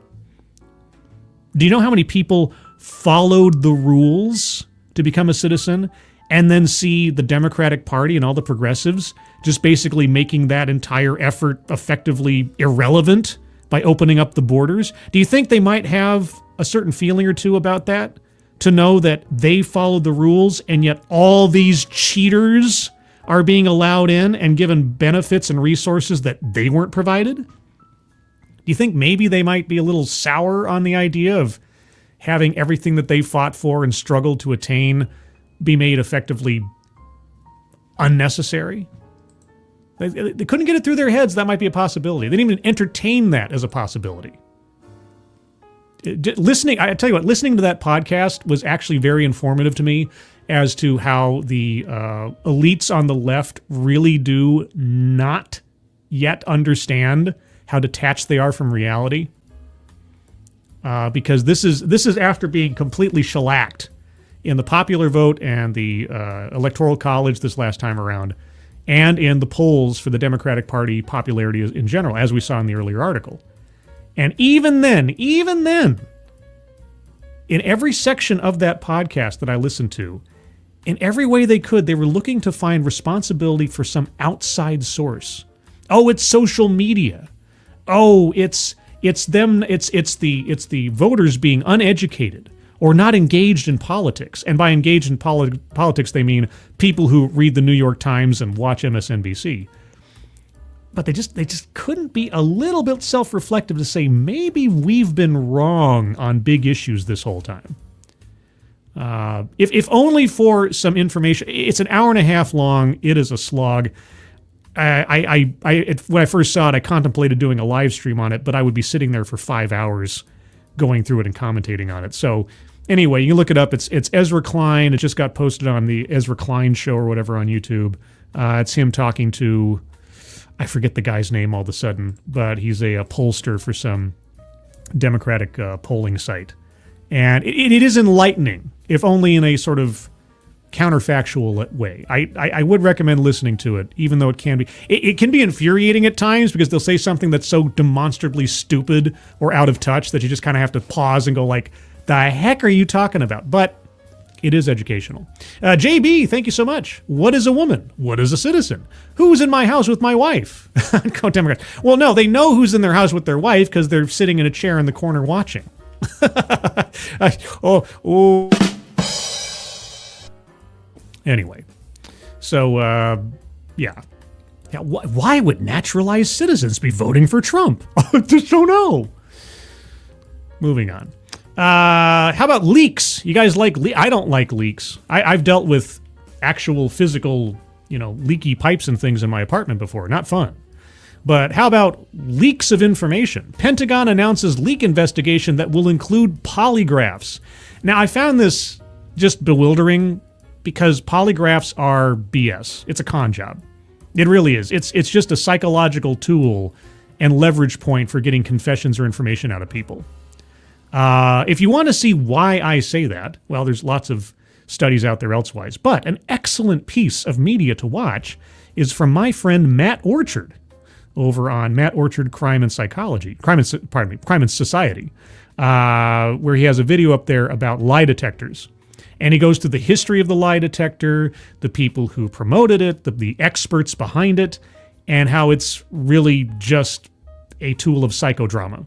A: Do you know how many people followed the rules to become a citizen and then see the Democratic Party and all the progressives just basically making that entire effort effectively irrelevant by opening up the borders? Do you think they might have a certain feeling or two about that? To know that they followed the rules and yet all these cheaters are being allowed in and given benefits and resources that they weren't provided? Do you think maybe they might be a little sour on the idea of having everything that they fought for and struggled to attain be made effectively unnecessary? They couldn't get it through their heads that might be a possibility. They didn't even entertain that as a possibility. Listening to that podcast was actually very informative to me as to how the elites on the left really do not yet understand how detached they are from reality. Because this is after being completely shellacked in the popular vote and the electoral college this last time around, and in the polls for the Democratic Party popularity in general, as we saw in the earlier article. And even then, in every section of that podcast that I listened to, in every way they could, they were looking to find responsibility for some outside source. Oh, it's social media. Oh, it's the voters being uneducated or not engaged in politics. And by engaged in politics, they mean people who read the New York Times and watch MSNBC. But they just couldn't be a little bit self-reflective to say, maybe we've been wrong on big issues this whole time. If only for some information. It's an hour and a half long. It is a slog. When I first saw it, I contemplated doing a live stream on it, but I would be sitting there for 5 hours going through it and commentating on it. So anyway, you can look it up. It's Ezra Klein. It just got posted on the Ezra Klein show or whatever on YouTube. It's him talking to, I forget the guy's name all of a sudden, but he's a pollster for some Democratic polling site. And it is enlightening, if only in a sort of counterfactual way. I would recommend listening to it, even though it can be infuriating at times because they'll say something that's so demonstrably stupid or out of touch that you just kind of have to pause and go like, the heck are you talking about? But it is educational. JB, thank you so much. What is a woman? What is a citizen? Who's in my house with my wife? Democrats. Well, no, they know who's in their house with their wife because they're sitting in a chair in the corner watching. Anyway, so, yeah. Why would naturalized citizens be voting for Trump? I just don't know. Moving on. How about leaks? You guys like leaks? I don't like leaks. I've dealt with actual physical, leaky pipes and things in my apartment before. Not fun. But how about leaks of information? Pentagon announces leak investigation that will include polygraphs. Now, I found this just bewildering because polygraphs are BS. It's a con job. It really is. It's just a psychological tool and leverage point for getting confessions or information out of people. If you want to see why I say that, well, there's lots of studies out there elsewise. But an excellent piece of media to watch is from my friend Matt Orchard over on Matt Orchard Crime and Society, where he has a video up there about lie detectors. And he goes through the history of the lie detector, the people who promoted it, the experts behind it, and how it's really just a tool of psychodrama.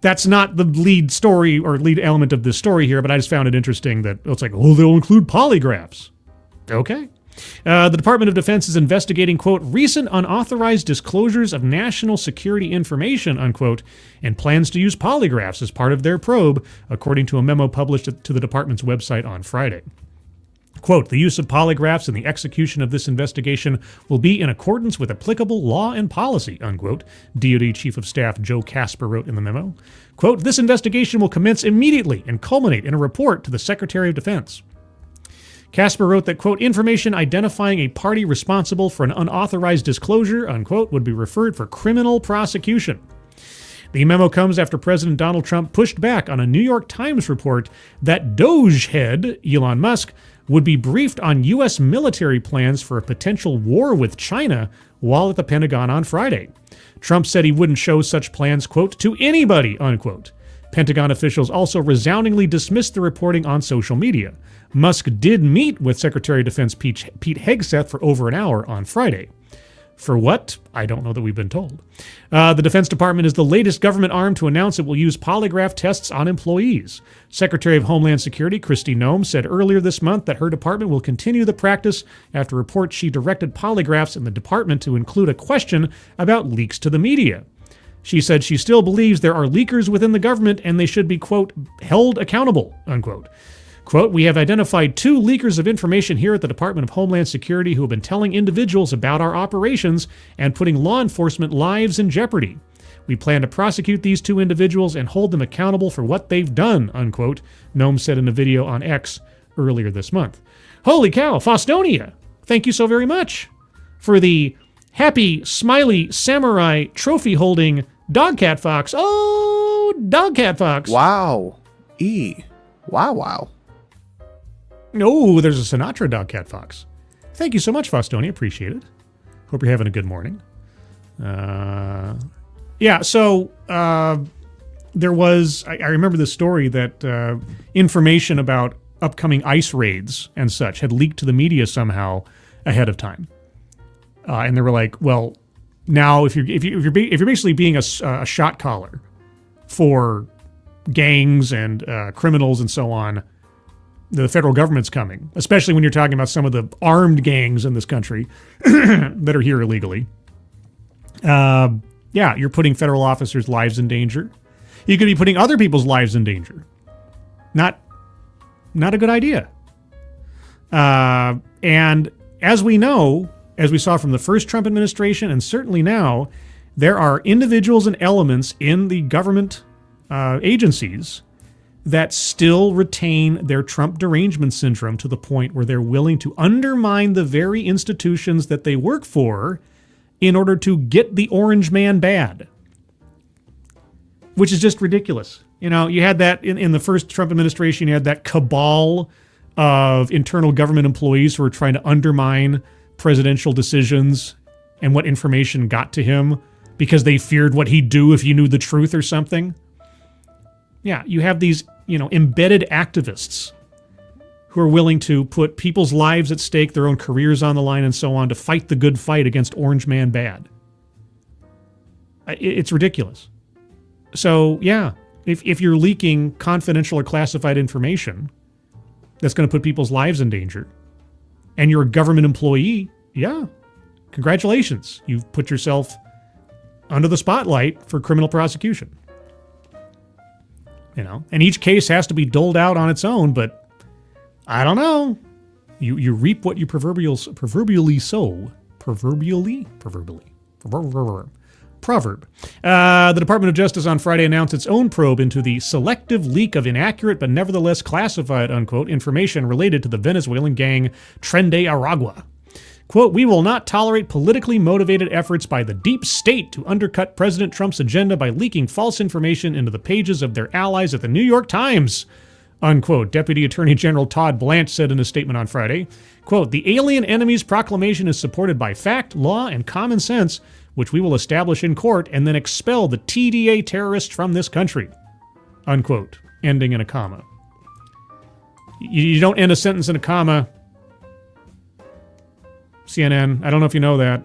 A: That's not the lead story or lead element of this story here, but I just found it interesting that it's like, they'll include polygraphs. Okay. The Department of Defense is investigating, quote, recent unauthorized disclosures of national security information, unquote, and plans to use polygraphs as part of their probe, according to a memo published to the department's website on Friday. Quote, the use of polygraphs in the execution of this investigation will be in accordance with applicable law and policy, unquote, DoD Chief of Staff Joe Casper wrote in the memo. Quote, this investigation will commence immediately and culminate in a report to the Secretary of Defense. Casper wrote that, quote, information identifying a party responsible for an unauthorized disclosure, unquote, would be referred for criminal prosecution. The memo comes after President Donald Trump pushed back on a New York Times report that Doge head Elon Musk would be briefed on U.S. military plans for a potential war with China while at the Pentagon on Friday. Trump said he wouldn't show such plans, quote, to anybody, unquote. Pentagon officials also resoundingly dismissed the reporting on social media. Musk did meet with Secretary of Defense Pete Hegseth for over an hour on Friday. For what? I don't know that we've been told. The Defense Department is the latest government arm to announce it will use polygraph tests on employees. Secretary of Homeland Security Kristi Noem said earlier this month that her department will continue the practice after reports she directed polygraphs in the department to include a question about leaks to the media. She said she still believes there are leakers within the government and they should be, quote, held accountable, unquote. Quote, we have identified 2 leakers of information here at the Department of Homeland Security who have been telling individuals about our operations and putting law enforcement lives in jeopardy. We plan to prosecute these 2 individuals and hold them accountable for what they've done, unquote, Noem said in a video on X earlier this month. Holy cow, Faustonia, thank you so very much for the happy, smiley, samurai, trophy-holding Dogcat Fox. Oh, Dogcat Fox.
C: Wow. Wow.
A: Oh, there's a Sinatra Dogcat Fox. Thank you so much, Faustonia. Appreciate it. Hope you're having a good morning. So there was, I remember this story that information about upcoming ice raids and such had leaked to the media somehow ahead of time. And they were like, well, now if you're basically being a shot caller for gangs and criminals and so on, the federal government's coming, especially when you're talking about some of the armed gangs in this country that are here illegally. You're putting federal officers' lives in danger. You could be putting other people's lives in danger. Not a good idea. And as we know, as we saw from the first Trump administration and certainly now, there are individuals and elements in the government agencies that still retain their Trump derangement syndrome to the point where they're willing to undermine the very institutions that they work for in order to get the orange man bad. Which is just ridiculous. You know, you had that in the first Trump administration, you had that cabal of internal government employees who were trying to undermine presidential decisions and what information got to him because they feared what he'd do if he knew the truth or something. Yeah, you have these, embedded activists who are willing to put people's lives at stake, their own careers on the line and so on to fight the good fight against Orange Man Bad. It's ridiculous. So, yeah, if you're leaking confidential or classified information that's going to put people's lives in danger and you're a government employee, yeah, congratulations. You've put yourself under the spotlight for criminal prosecution. And each case has to be doled out on its own, but I don't know. You reap what you proverbially sow. Proverb. The Department of Justice on Friday announced its own probe into the selective leak of inaccurate but nevertheless classified, unquote, information related to the Venezuelan gang Trende Aragua. Quote, we will not tolerate politically motivated efforts by the deep state to undercut President Trump's agenda by leaking false information into the pages of their allies at the New York Times, unquote, Deputy Attorney General Todd Blanche said in a statement on Friday. Quote, the alien enemy's proclamation is supported by fact, law, and common sense, which we will establish in court and then expel the TDA terrorists from this country, unquote, ending in a comma. You don't end a sentence in a comma. CNN, I don't know if you know that.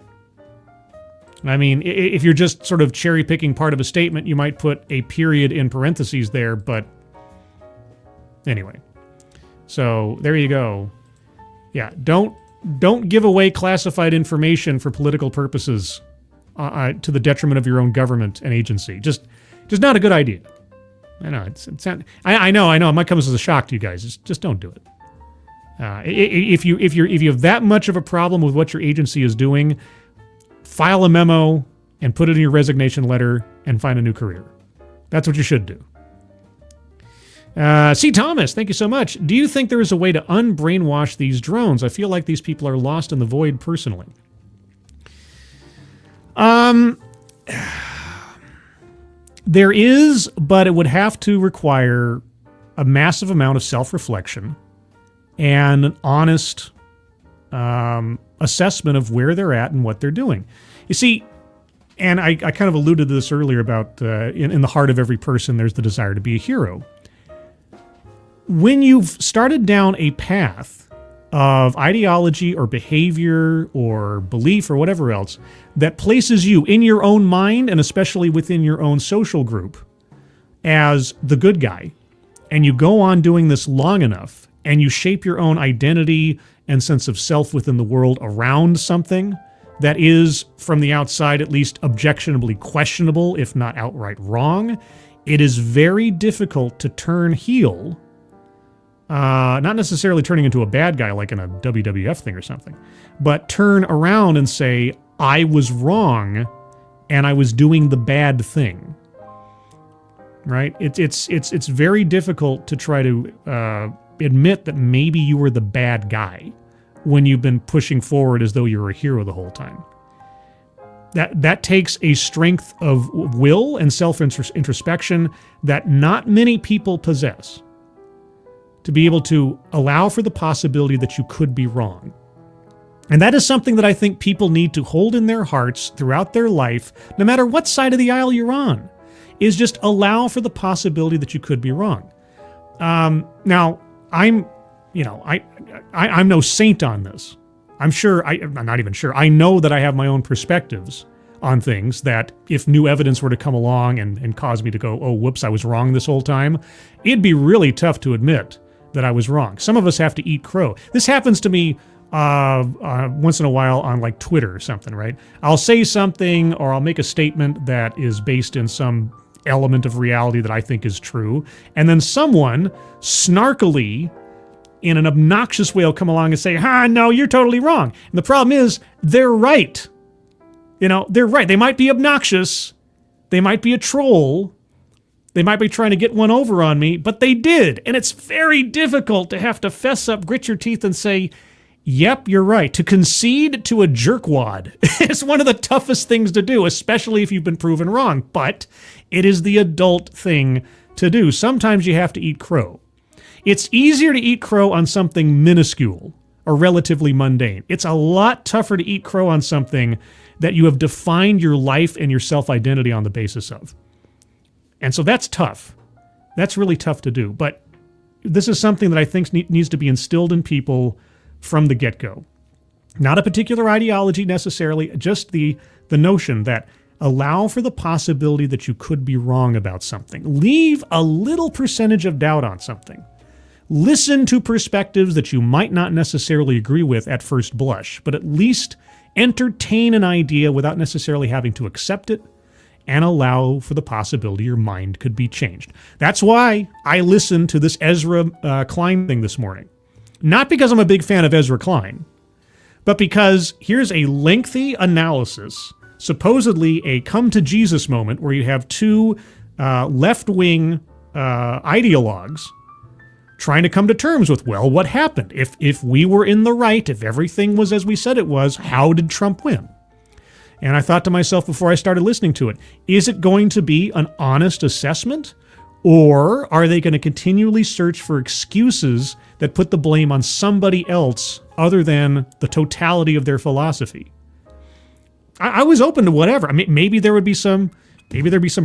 A: I mean, if you're just sort of cherry picking part of a statement, you might put a period in parentheses there, but anyway. So there you go. Yeah, don't give away classified information for political purposes to the detriment of your own government and agency. Just not a good idea. I know I know it might come as a shock to you guys. Just don't do it. If you have that much of a problem with what your agency is doing, file a memo and put it in your resignation letter and find a new career. That's what you should do. C. Thomas, thank you so much. Do you think there is a way to unbrainwash these drones? I feel like these people are lost in the void personally. There is, but it would have to require a massive amount of self-reflection and an honest assessment of where they're at and what they're doing. You see, and I kind of alluded to this earlier about in the heart of every person, there's the desire to be a hero. When you've started down a path of ideology or behavior or belief or whatever else that places you in your own mind and especially within your own social group as the good guy, and you go on doing this long enough and you shape your own identity and sense of self within the world around something that is, from the outside at least, objectionably questionable, if not outright wrong, it is very difficult to turn heel. Not necessarily turning into a bad guy like in a WWF thing or something, but turn around and say, I was wrong and I was doing the bad thing. Right? It's very difficult to try to admit that maybe you were the bad guy when you've been pushing forward as though you were a hero the whole time. That takes a strength of will and self-introspection that not many people possess, to be able to allow for the possibility that you could be wrong. And that is something that I think people need to hold in their hearts throughout their life, no matter what side of the aisle you're on, is just allow for the possibility that you could be wrong. Now, I'm no saint on this. I'm not even sure. I know that I have my own perspectives on things that if new evidence were to come along and cause me to go, oh, whoops, I was wrong this whole time, it'd be really tough to admit that I was wrong. Some of us have to eat crow. This happens to me once in a while on like Twitter or something, right? I'll say something or I'll make a statement that is based in some element of reality that I think is true, and then someone snarkily in an obnoxious way will come along and say, no, you're totally wrong. And the problem is they're right. They're right. They might be obnoxious. They might be a troll. They might be trying to get one over on me, but they did. And it's very difficult to have to fess up, grit your teeth, and say, yep, you're right. To concede to a jerkwad is one of the toughest things to do, especially if you've been proven wrong. But it is the adult thing to do. Sometimes you have to eat crow. It's easier to eat crow on something minuscule or relatively mundane. It's a lot tougher to eat crow on something that you have defined your life and your self-identity on the basis of. And so that's tough. That's really tough to do. But this is something that I think needs to be instilled in people from the get-go. Not a particular ideology necessarily, just the notion that allow for the possibility that you could be wrong about something. Leave a little percentage of doubt on something. Listen to perspectives that you might not necessarily agree with at first blush, but at least entertain an idea without necessarily having to accept it, and allow for the possibility your mind could be changed. That's why I listened to this Ezra Klein thing this morning. Not because I'm a big fan of Ezra Klein, but because here's a lengthy analysis, supposedly a come-to-Jesus moment, where you have two left-wing ideologues trying to come to terms with, well, what happened? If we were in the right, if everything was as we said it was, how did Trump win? And I thought to myself before I started listening to it, is it going to be an honest assessment? Or are they going to continually search for excuses that put the blame on somebody else other than the totality of their philosophy? I was open to whatever. I mean, maybe there'd be some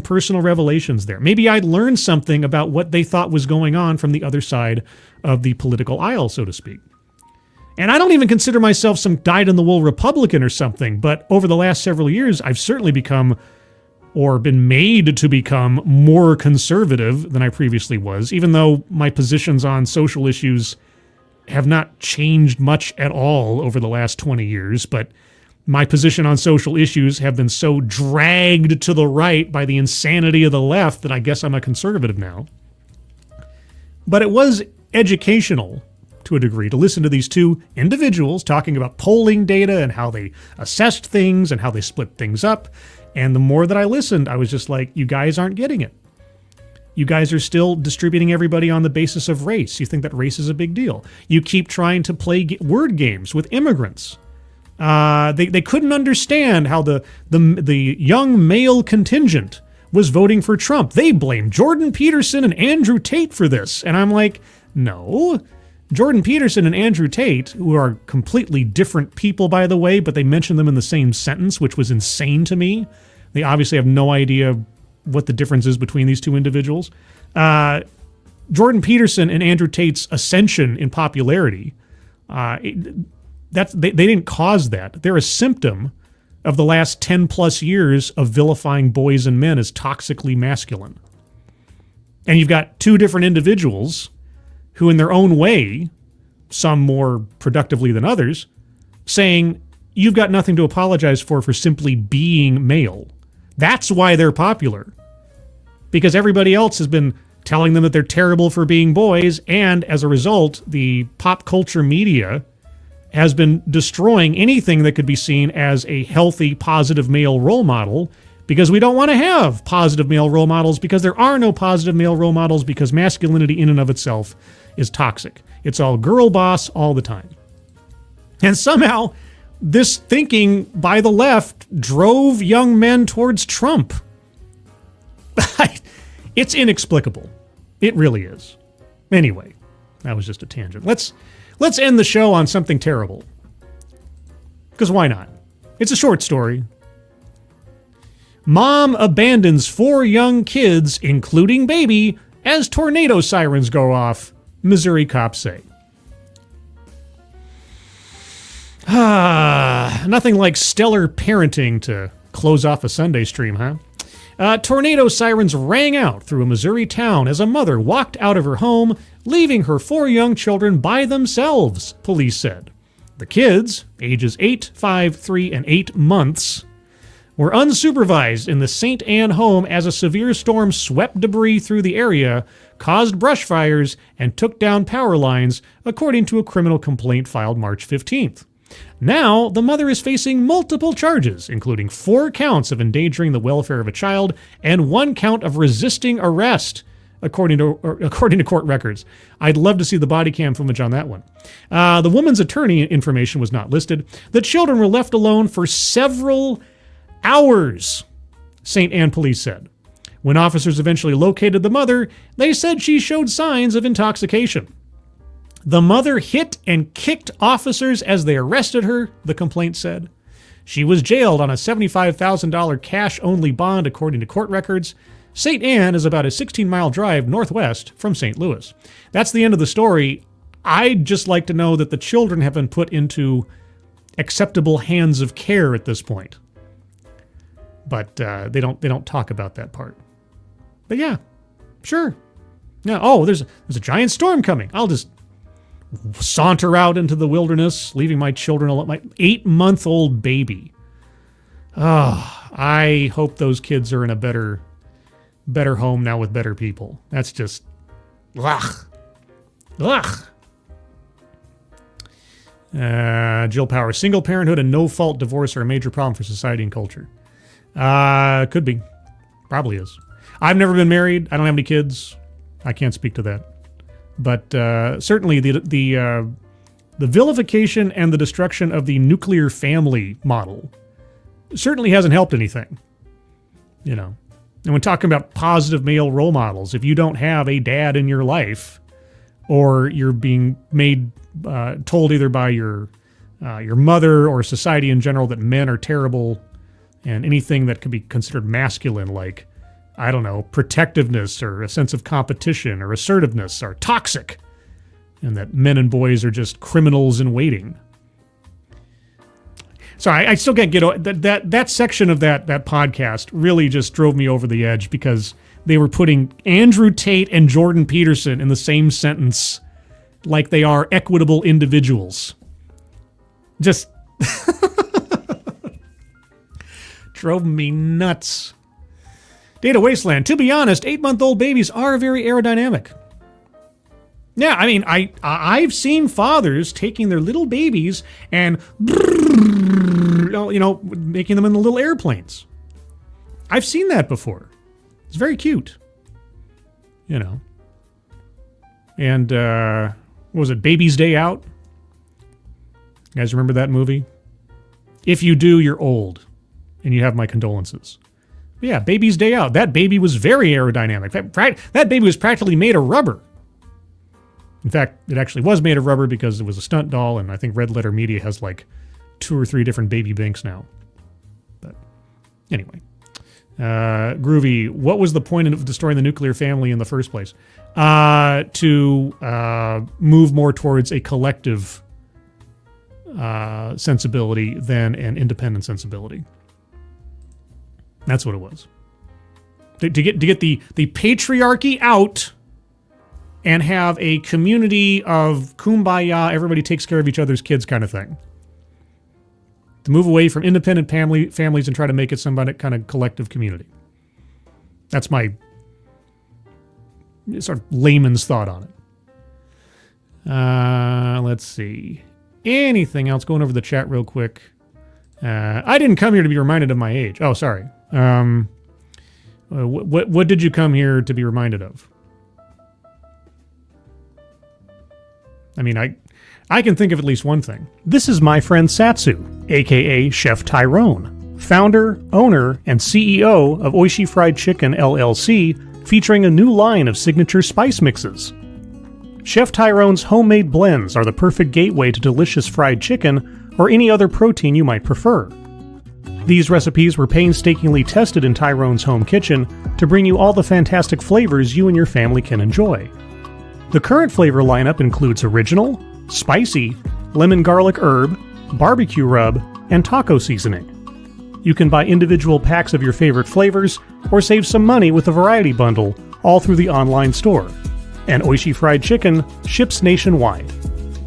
A: personal revelations there. Maybe I'd learn something about what they thought was going on from the other side of the political aisle, so to speak. And I don't even consider myself some dyed-in-the-wool Republican or something, but over the last several years, I've certainly become, or been made to become, more conservative than I previously was, even though my positions on social issues have not changed much at all over the last 20 years, but my position on social issues have been so dragged to the right by the insanity of the left that I guess I'm a conservative now. But it was educational to a degree to listen to these two individuals talking about polling data and how they assessed things and how they split things up. And the more that I listened, I was just like, you guys aren't getting it. You guys are still distributing everybody on the basis of race. You think that race is a big deal. You keep trying to play word games with immigrants. They couldn't understand how the young male contingent was voting for Trump. They blame Jordan Peterson and Andrew Tate for this. And I'm like, no. Jordan Peterson and Andrew Tate, who are completely different people, by the way, but they mentioned them in the same sentence, which was insane to me. They obviously have no idea what the difference is between these two individuals. Jordan Peterson and Andrew Tate's ascension in popularity, they didn't cause that. They're a symptom of the last 10 plus years of vilifying boys and men as toxically masculine. And you've got two different individuals who in their own way, some more productively than others, saying, you've got nothing to apologize for simply being male. That's why they're popular. Because everybody else has been telling them that they're terrible for being boys, and as a result, the pop culture media has been destroying anything that could be seen as a healthy, positive male role model, because we don't want to have positive male role models, because there are no positive male role models, because masculinity in and of itself is toxic. It's all girl boss all the time. And somehow, this thinking by the left drove young men towards Trump. It's inexplicable. It really is. Anyway, that was just a tangent. Let's end the show on something terrible. Because why not? It's a short story. Mom abandons 4 young kids, including baby, as tornado sirens go off, Missouri cops say. Nothing like stellar parenting to close off a Sunday stream, huh? Tornado sirens rang out through a Missouri town as a mother walked out of her home, leaving her 4 young children by themselves, police said. The kids, ages 8, 5, 3, and 8 months, were unsupervised in the St. Anne home as a severe storm swept debris through the area, caused brush fires, and took down power lines, according to a criminal complaint filed March 15th. Now, the mother is facing multiple charges, including 4 counts of endangering the welfare of a child and 1 count of resisting arrest, according to court records. I'd love to see the body cam footage on that one. The woman's attorney information was not listed. The children were left alone for several hours, St. Anne police said. When officers eventually located the mother, they said she showed signs of intoxication. The mother hit and kicked officers as they arrested her, the complaint said. She was jailed on a $75,000 cash-only bond, according to court records. St. Anne is about a 16-mile drive northwest from St. Louis. That's the end of the story. I'd just like to know that the children have been put into acceptable hands of care at this point. But they don't talk about that part. But yeah, sure. Yeah. There's a giant storm coming. I'll just saunter out into the wilderness, leaving my children alone. My 8-month-old baby. I hope those kids are in a better home now with better people. That's just, ugh. Jill Power, single parenthood and no-fault divorce are a major problem for society and culture. Could be. Probably is. I've never been married. I don't have any kids. I can't speak to that. But certainly the vilification and the destruction of the nuclear family model certainly hasn't helped anything. You know. And when talking about positive male role models, if you don't have a dad in your life, or you're being made told either by your mother or society in general that men are terrible, and anything that could be considered masculine, like, I don't know, protectiveness or a sense of competition or assertiveness, are toxic, and that men and boys are just criminals in waiting. Sorry, I still can't get that section of that podcast really just drove me over the edge, because they were putting Andrew Tate and Jordan Peterson in the same sentence like they are equitable individuals. Just drove me nuts. Data Wasteland. To be honest, 8-month-old babies are very aerodynamic. Yeah, I mean, I've seen fathers taking their little babies and, making them into little airplanes. I've seen that before. It's very cute. you know. And what was it, Baby's Day Out? You guys remember that movie? If you do, you're old, and you have my condolences. But yeah, Baby's Day Out. That baby was very aerodynamic. That baby was practically made of rubber. In fact, it actually was made of rubber because it was a stunt doll, and I think Red Letter Media has like 2 or 3 different Baby Binks now. But anyway. Groovy, what was the point of destroying the nuclear family in the first place? To move more towards a collective sensibility than an independent sensibility. That's what it was. To get the patriarchy out and have a community of kumbaya, everybody takes care of each other's kids kind of thing. To move away from independent families and try to make it some kind of collective community. That's my sort of layman's thought on it. Let's see. Anything else? Going over the chat real quick. I didn't come here to be reminded of my age. Oh, sorry. What did you come here to be reminded of? I mean, I can think of at least one thing. This is my friend Satsu, aka Chef Tyrone, founder, owner, and CEO of Oishi Fried Chicken LLC, featuring a new line of signature spice mixes. Chef Tyrone's homemade blends are the perfect gateway to delicious fried chicken or any other protein you might prefer. These recipes were painstakingly tested in Tyrone's home kitchen to bring you all the fantastic flavors you and your family can enjoy. The current flavor lineup includes original, spicy, lemon garlic herb, barbecue rub, and taco seasoning. You can buy individual packs of your favorite flavors or save some money with a variety bundle, all through the online store. And Oishi Fried Chicken ships nationwide.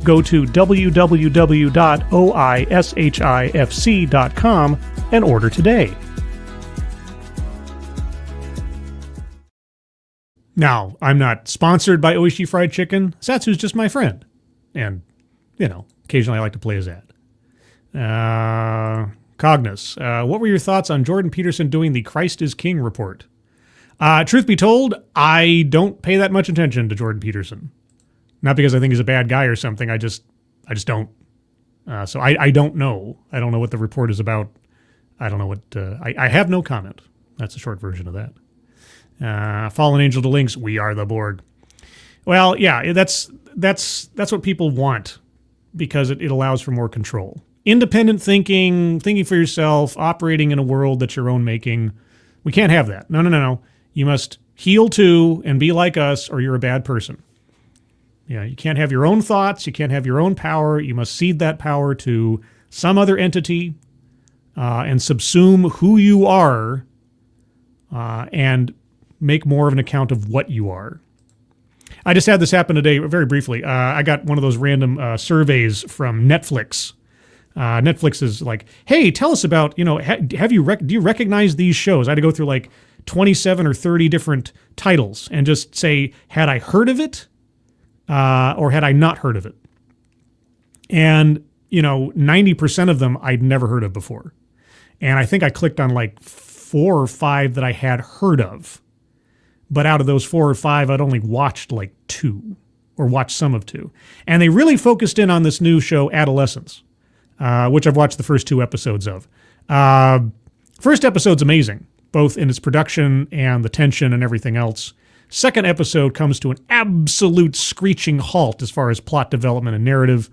A: Go to www.oishifc.com and order today. Now, I'm not sponsored by Oishi Fried Chicken. Satsu's just my friend. And, you know, occasionally I like to play his ad. Cognos, what were your thoughts on Jordan Peterson doing the Christ is King report? Truth be told, I don't pay that much attention to Jordan Peterson. Not because I think he's a bad guy or something. I just don't. So I don't know. I don't know what the report is about. I don't know what. I have no comment. That's a short version of that. Fallen Angel to Links, we are the Borg. Well, yeah, that's what people want because it allows for more control. Independent thinking for yourself, operating in a world that's your own making. We can't have that. No. You must heal too and be like us or you're a bad person. Yeah, you can't have your own thoughts. You can't have your own power. You must cede that power to some other entity and subsume who you are and make more of an account of what you are. I just had this happen today, very briefly. I got one of those random surveys from Netflix. Netflix is like, hey, tell us about, do you recognize these shows? I had to go through like 27 or 30 different titles and just say, had I heard of it or had I not heard of it? And, 90% of them I'd never heard of before. And I think I clicked on like 4 or 5 that I had heard of. But out of those 4 or 5, I'd only watched like 2 or watched some of 2. And they really focused in on this new show, Adolescence, which I've watched the first 2 episodes of. First episode's amazing, both in its production and the tension and everything else. Second episode comes to an absolute screeching halt as far as plot development and narrative,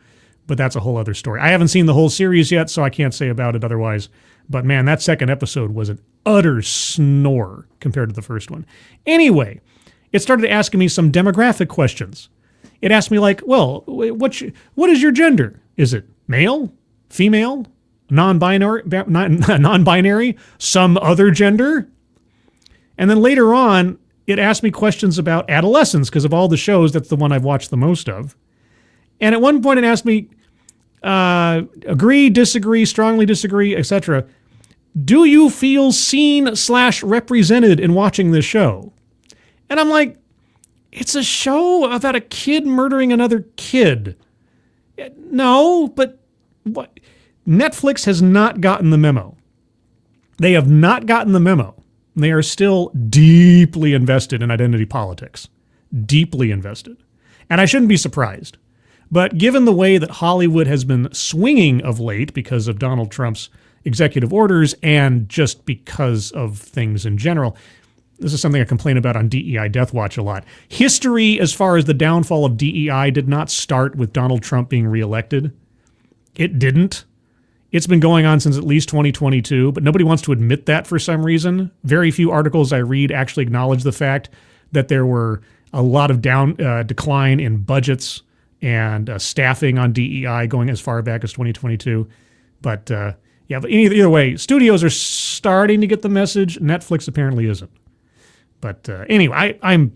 A: but that's a whole other story. I haven't seen the whole series yet, so I can't say about it otherwise. But man, that second episode was an utter snore compared to the first one. Anyway, it started asking me some demographic questions. It asked me like, well, what is your gender? Is it male, female, non-binary, some other gender? And then later on, it asked me questions about adolescence because of all the shows. That's the one I've watched the most of. And at one point, it asked me, agree, disagree, strongly disagree, etc. Do you feel seen/represented in watching this show? And I'm like, it's a show about a kid murdering another kid. No, but what? Netflix has not gotten the memo. They have not gotten the memo. They are still deeply invested in identity politics. deeply invested. And I shouldn't be surprised. But given the way that Hollywood has been swinging of late because of Donald Trump's executive orders and just because of things in general, this is something I complain about on DEI Death Watch a lot. History, as far as the downfall of DEI, did not start with Donald Trump being reelected. It didn't. It's been going on since at least 2022, but nobody wants to admit that for some reason. Very few articles I read actually acknowledge the fact that there were a lot of decline in budgets and staffing on DEI going as far back as 2022. But but either way, studios are starting to get the message. Netflix apparently isn't. But anyway, I'm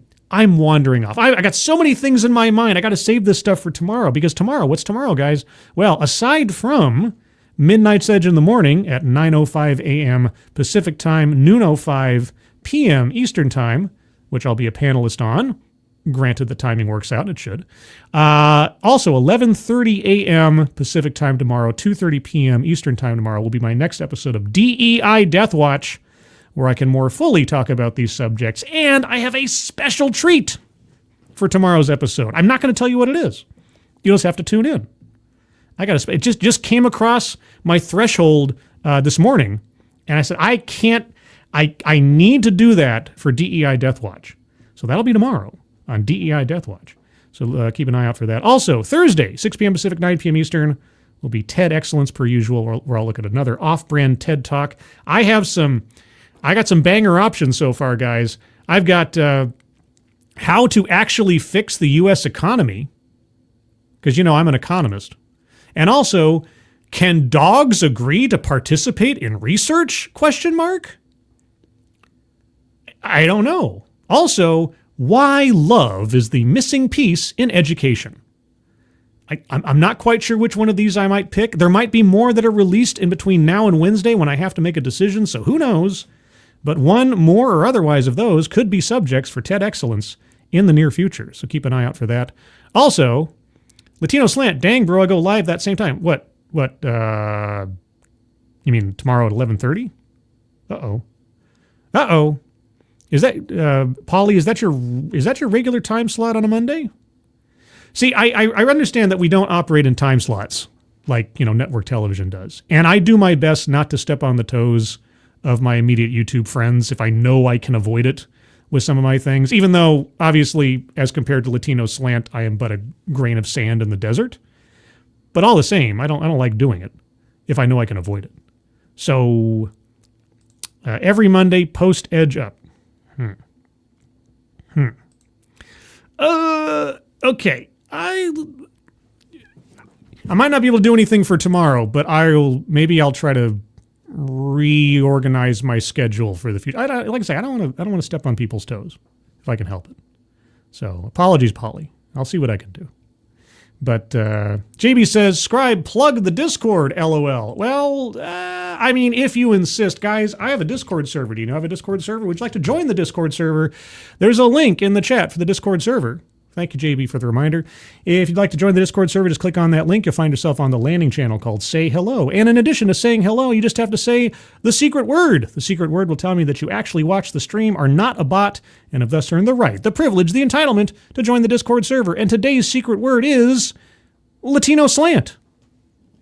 A: wandering off. I got so many things in my mind. I got to save this stuff for tomorrow, because tomorrow, what's tomorrow, guys? Well, aside from Midnight's Edge in the morning at 9:05 a.m. Pacific time, noon 05 p.m. Eastern time, which I'll be a panelist on, granted the timing works out, it should. Also, 11:30 a.m. Pacific time tomorrow, 2:30 p.m. Eastern time tomorrow will be my next episode of DEI Death Watch, where I can more fully talk about these subjects. And I have a special treat for tomorrow's episode. I'm not going to tell you what it is. You'll just have to tune in. It just came across my threshold this morning, and I said, I need to do that for DEI Death Watch. So that'll be tomorrow on DEI Death Watch. So keep an eye out for that. Also, Thursday, 6 p.m. Pacific, 9 p.m. Eastern, will be TED Excellence per usual, where I'll look at another off-brand TED Talk. I got some banger options so far, guys. I've got how to actually fix the U.S. economy, because, I'm an economist. And also, can dogs agree to participate in research? ? I don't know. Also, why love is the missing piece in education. I'm not quite sure which one of these I might pick. There might be more that are released in between now and Wednesday when I have to make a decision, so who knows? But one, more, or otherwise of those could be subjects for TED Excellence in the near future, so keep an eye out for that. Also, Latino Slant, dang bro, I go live that same time. What, you mean tomorrow at 11:30? Uh-oh. Is that, Polly, is that your regular time slot on a Monday? See, I understand that we don't operate in time slots like, network television does. And I do my best not to step on the toes of my immediate YouTube friends if I know I can avoid it with some of my things, even though, obviously, as compared to Latino Slant, I am but a grain of sand in the desert. But all the same, I don't like doing it if I know I can avoid it. So, every Monday, post Edge Up. Okay. I might not be able to do anything for tomorrow, but maybe I'll try to reorganize my schedule for the future. Like I say, I don't want to step on people's toes if I can help it. So apologies, Polly. I'll see what I can do. But JB says, Scribe, plug the Discord, LOL. Well, if you insist. Guys, I have a Discord server. Do you know I have a Discord server? Would you like to join the Discord server? There's a link in the chat for the Discord server. Thank you, JB, for the reminder. If you'd like to join the Discord server, just click on that link. You'll find yourself on the landing channel called Say Hello. And in addition to saying hello, you just have to say the secret word. The secret word will tell me that you actually watched the stream, are not a bot, and have thus earned the right, the privilege, the entitlement to join the Discord server. And today's secret word is Latino Slant.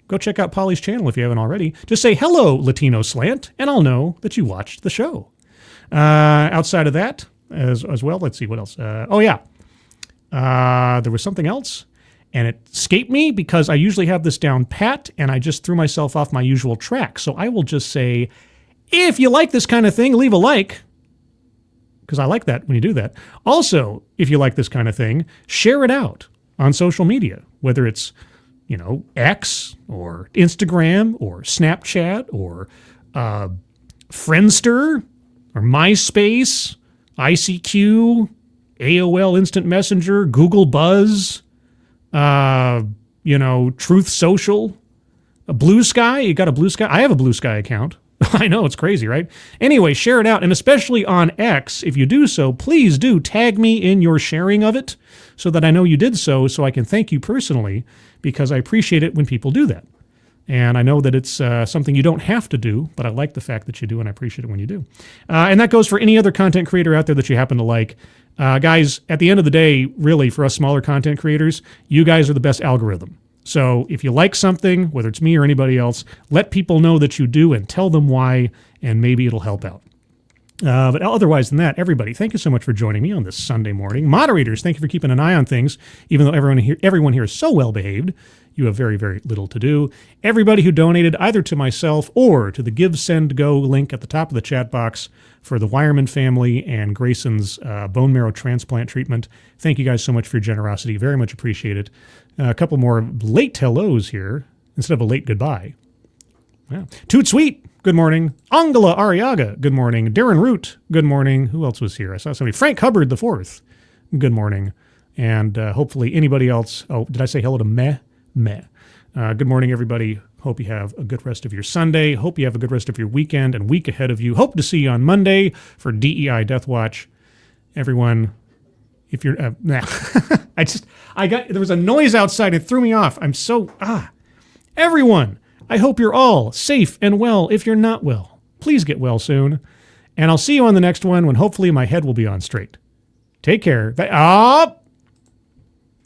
A: Go check out Polly's channel if you haven't already. Just say, hello, Latino Slant, and I'll know that you watched the show. Outside of that, as well, let's see, what else? There was something else, and it escaped me because I usually have this down pat, and I just threw myself off my usual track. So I will just say, if you like this kind of thing, leave a like, because I like that when you do that. Also, if you like this kind of thing, share it out on social media, whether it's, X or Instagram or Snapchat or Friendster or MySpace, ICQ, AOL Instant Messenger, Google Buzz, Truth Social, a Blue Sky. You got a Blue Sky? I have a Blue Sky account. I know, it's crazy, right? Anyway, share it out, and especially on X, if you do so, please do tag me in your sharing of it so that I know you did so I can thank you personally, because I appreciate it when people do that. And I know that it's something you don't have to do, but I like the fact that you do, and I appreciate it when you do. And that goes for any other content creator out there that you happen to like. Guys, at the end of the day, really, for us smaller content creators, you guys are the best algorithm. So if you like something, whether it's me or anybody else, let people know that you do and tell them why, and maybe it'll help out. But otherwise than that, everybody, thank you so much for joining me on this Sunday morning. Moderators, thank you for keeping an eye on things. Even though everyone here is so well behaved, you have very, very little to do. Everybody who donated either to myself or to the Give, Send, Go link at the top of the chat box for the Wireman family and Grayson's bone marrow transplant treatment, thank you guys so much for your generosity. Very much appreciate it. A couple more late hellos here instead of a late goodbye. Wow. Toot Sweet, good morning. Angela Ariaga, good morning. Darren Root, good morning. Who else was here? I saw somebody. Frank Hubbard IV, good morning. And hopefully anybody else. Oh, did I say hello to Meh? Good morning, everybody. Hope you have a good rest of your Sunday. Hope you have a good rest of your weekend and week ahead of you. Hope to see you on Monday for DEI Death Watch. Everyone, if you're... there was a noise outside. It threw me off. Everyone, I hope you're all safe and well. If you're not well, please get well soon. And I'll see you on the next one when hopefully my head will be on straight. Take care.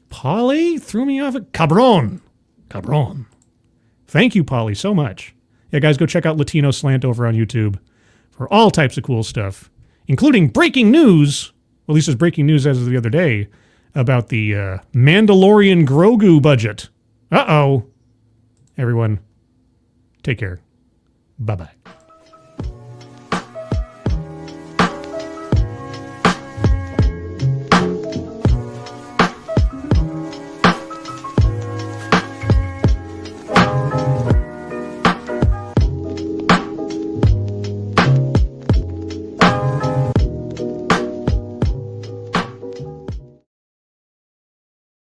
A: Polly threw me off. Cabron. Thank you, Polly, so much. Yeah, guys, go check out Latino Slant over on YouTube for all types of cool stuff, including breaking news. Well, at least it's breaking news as of the other day about the Mandalorian Grogu budget. Uh-oh. Everyone, take care. Bye-bye.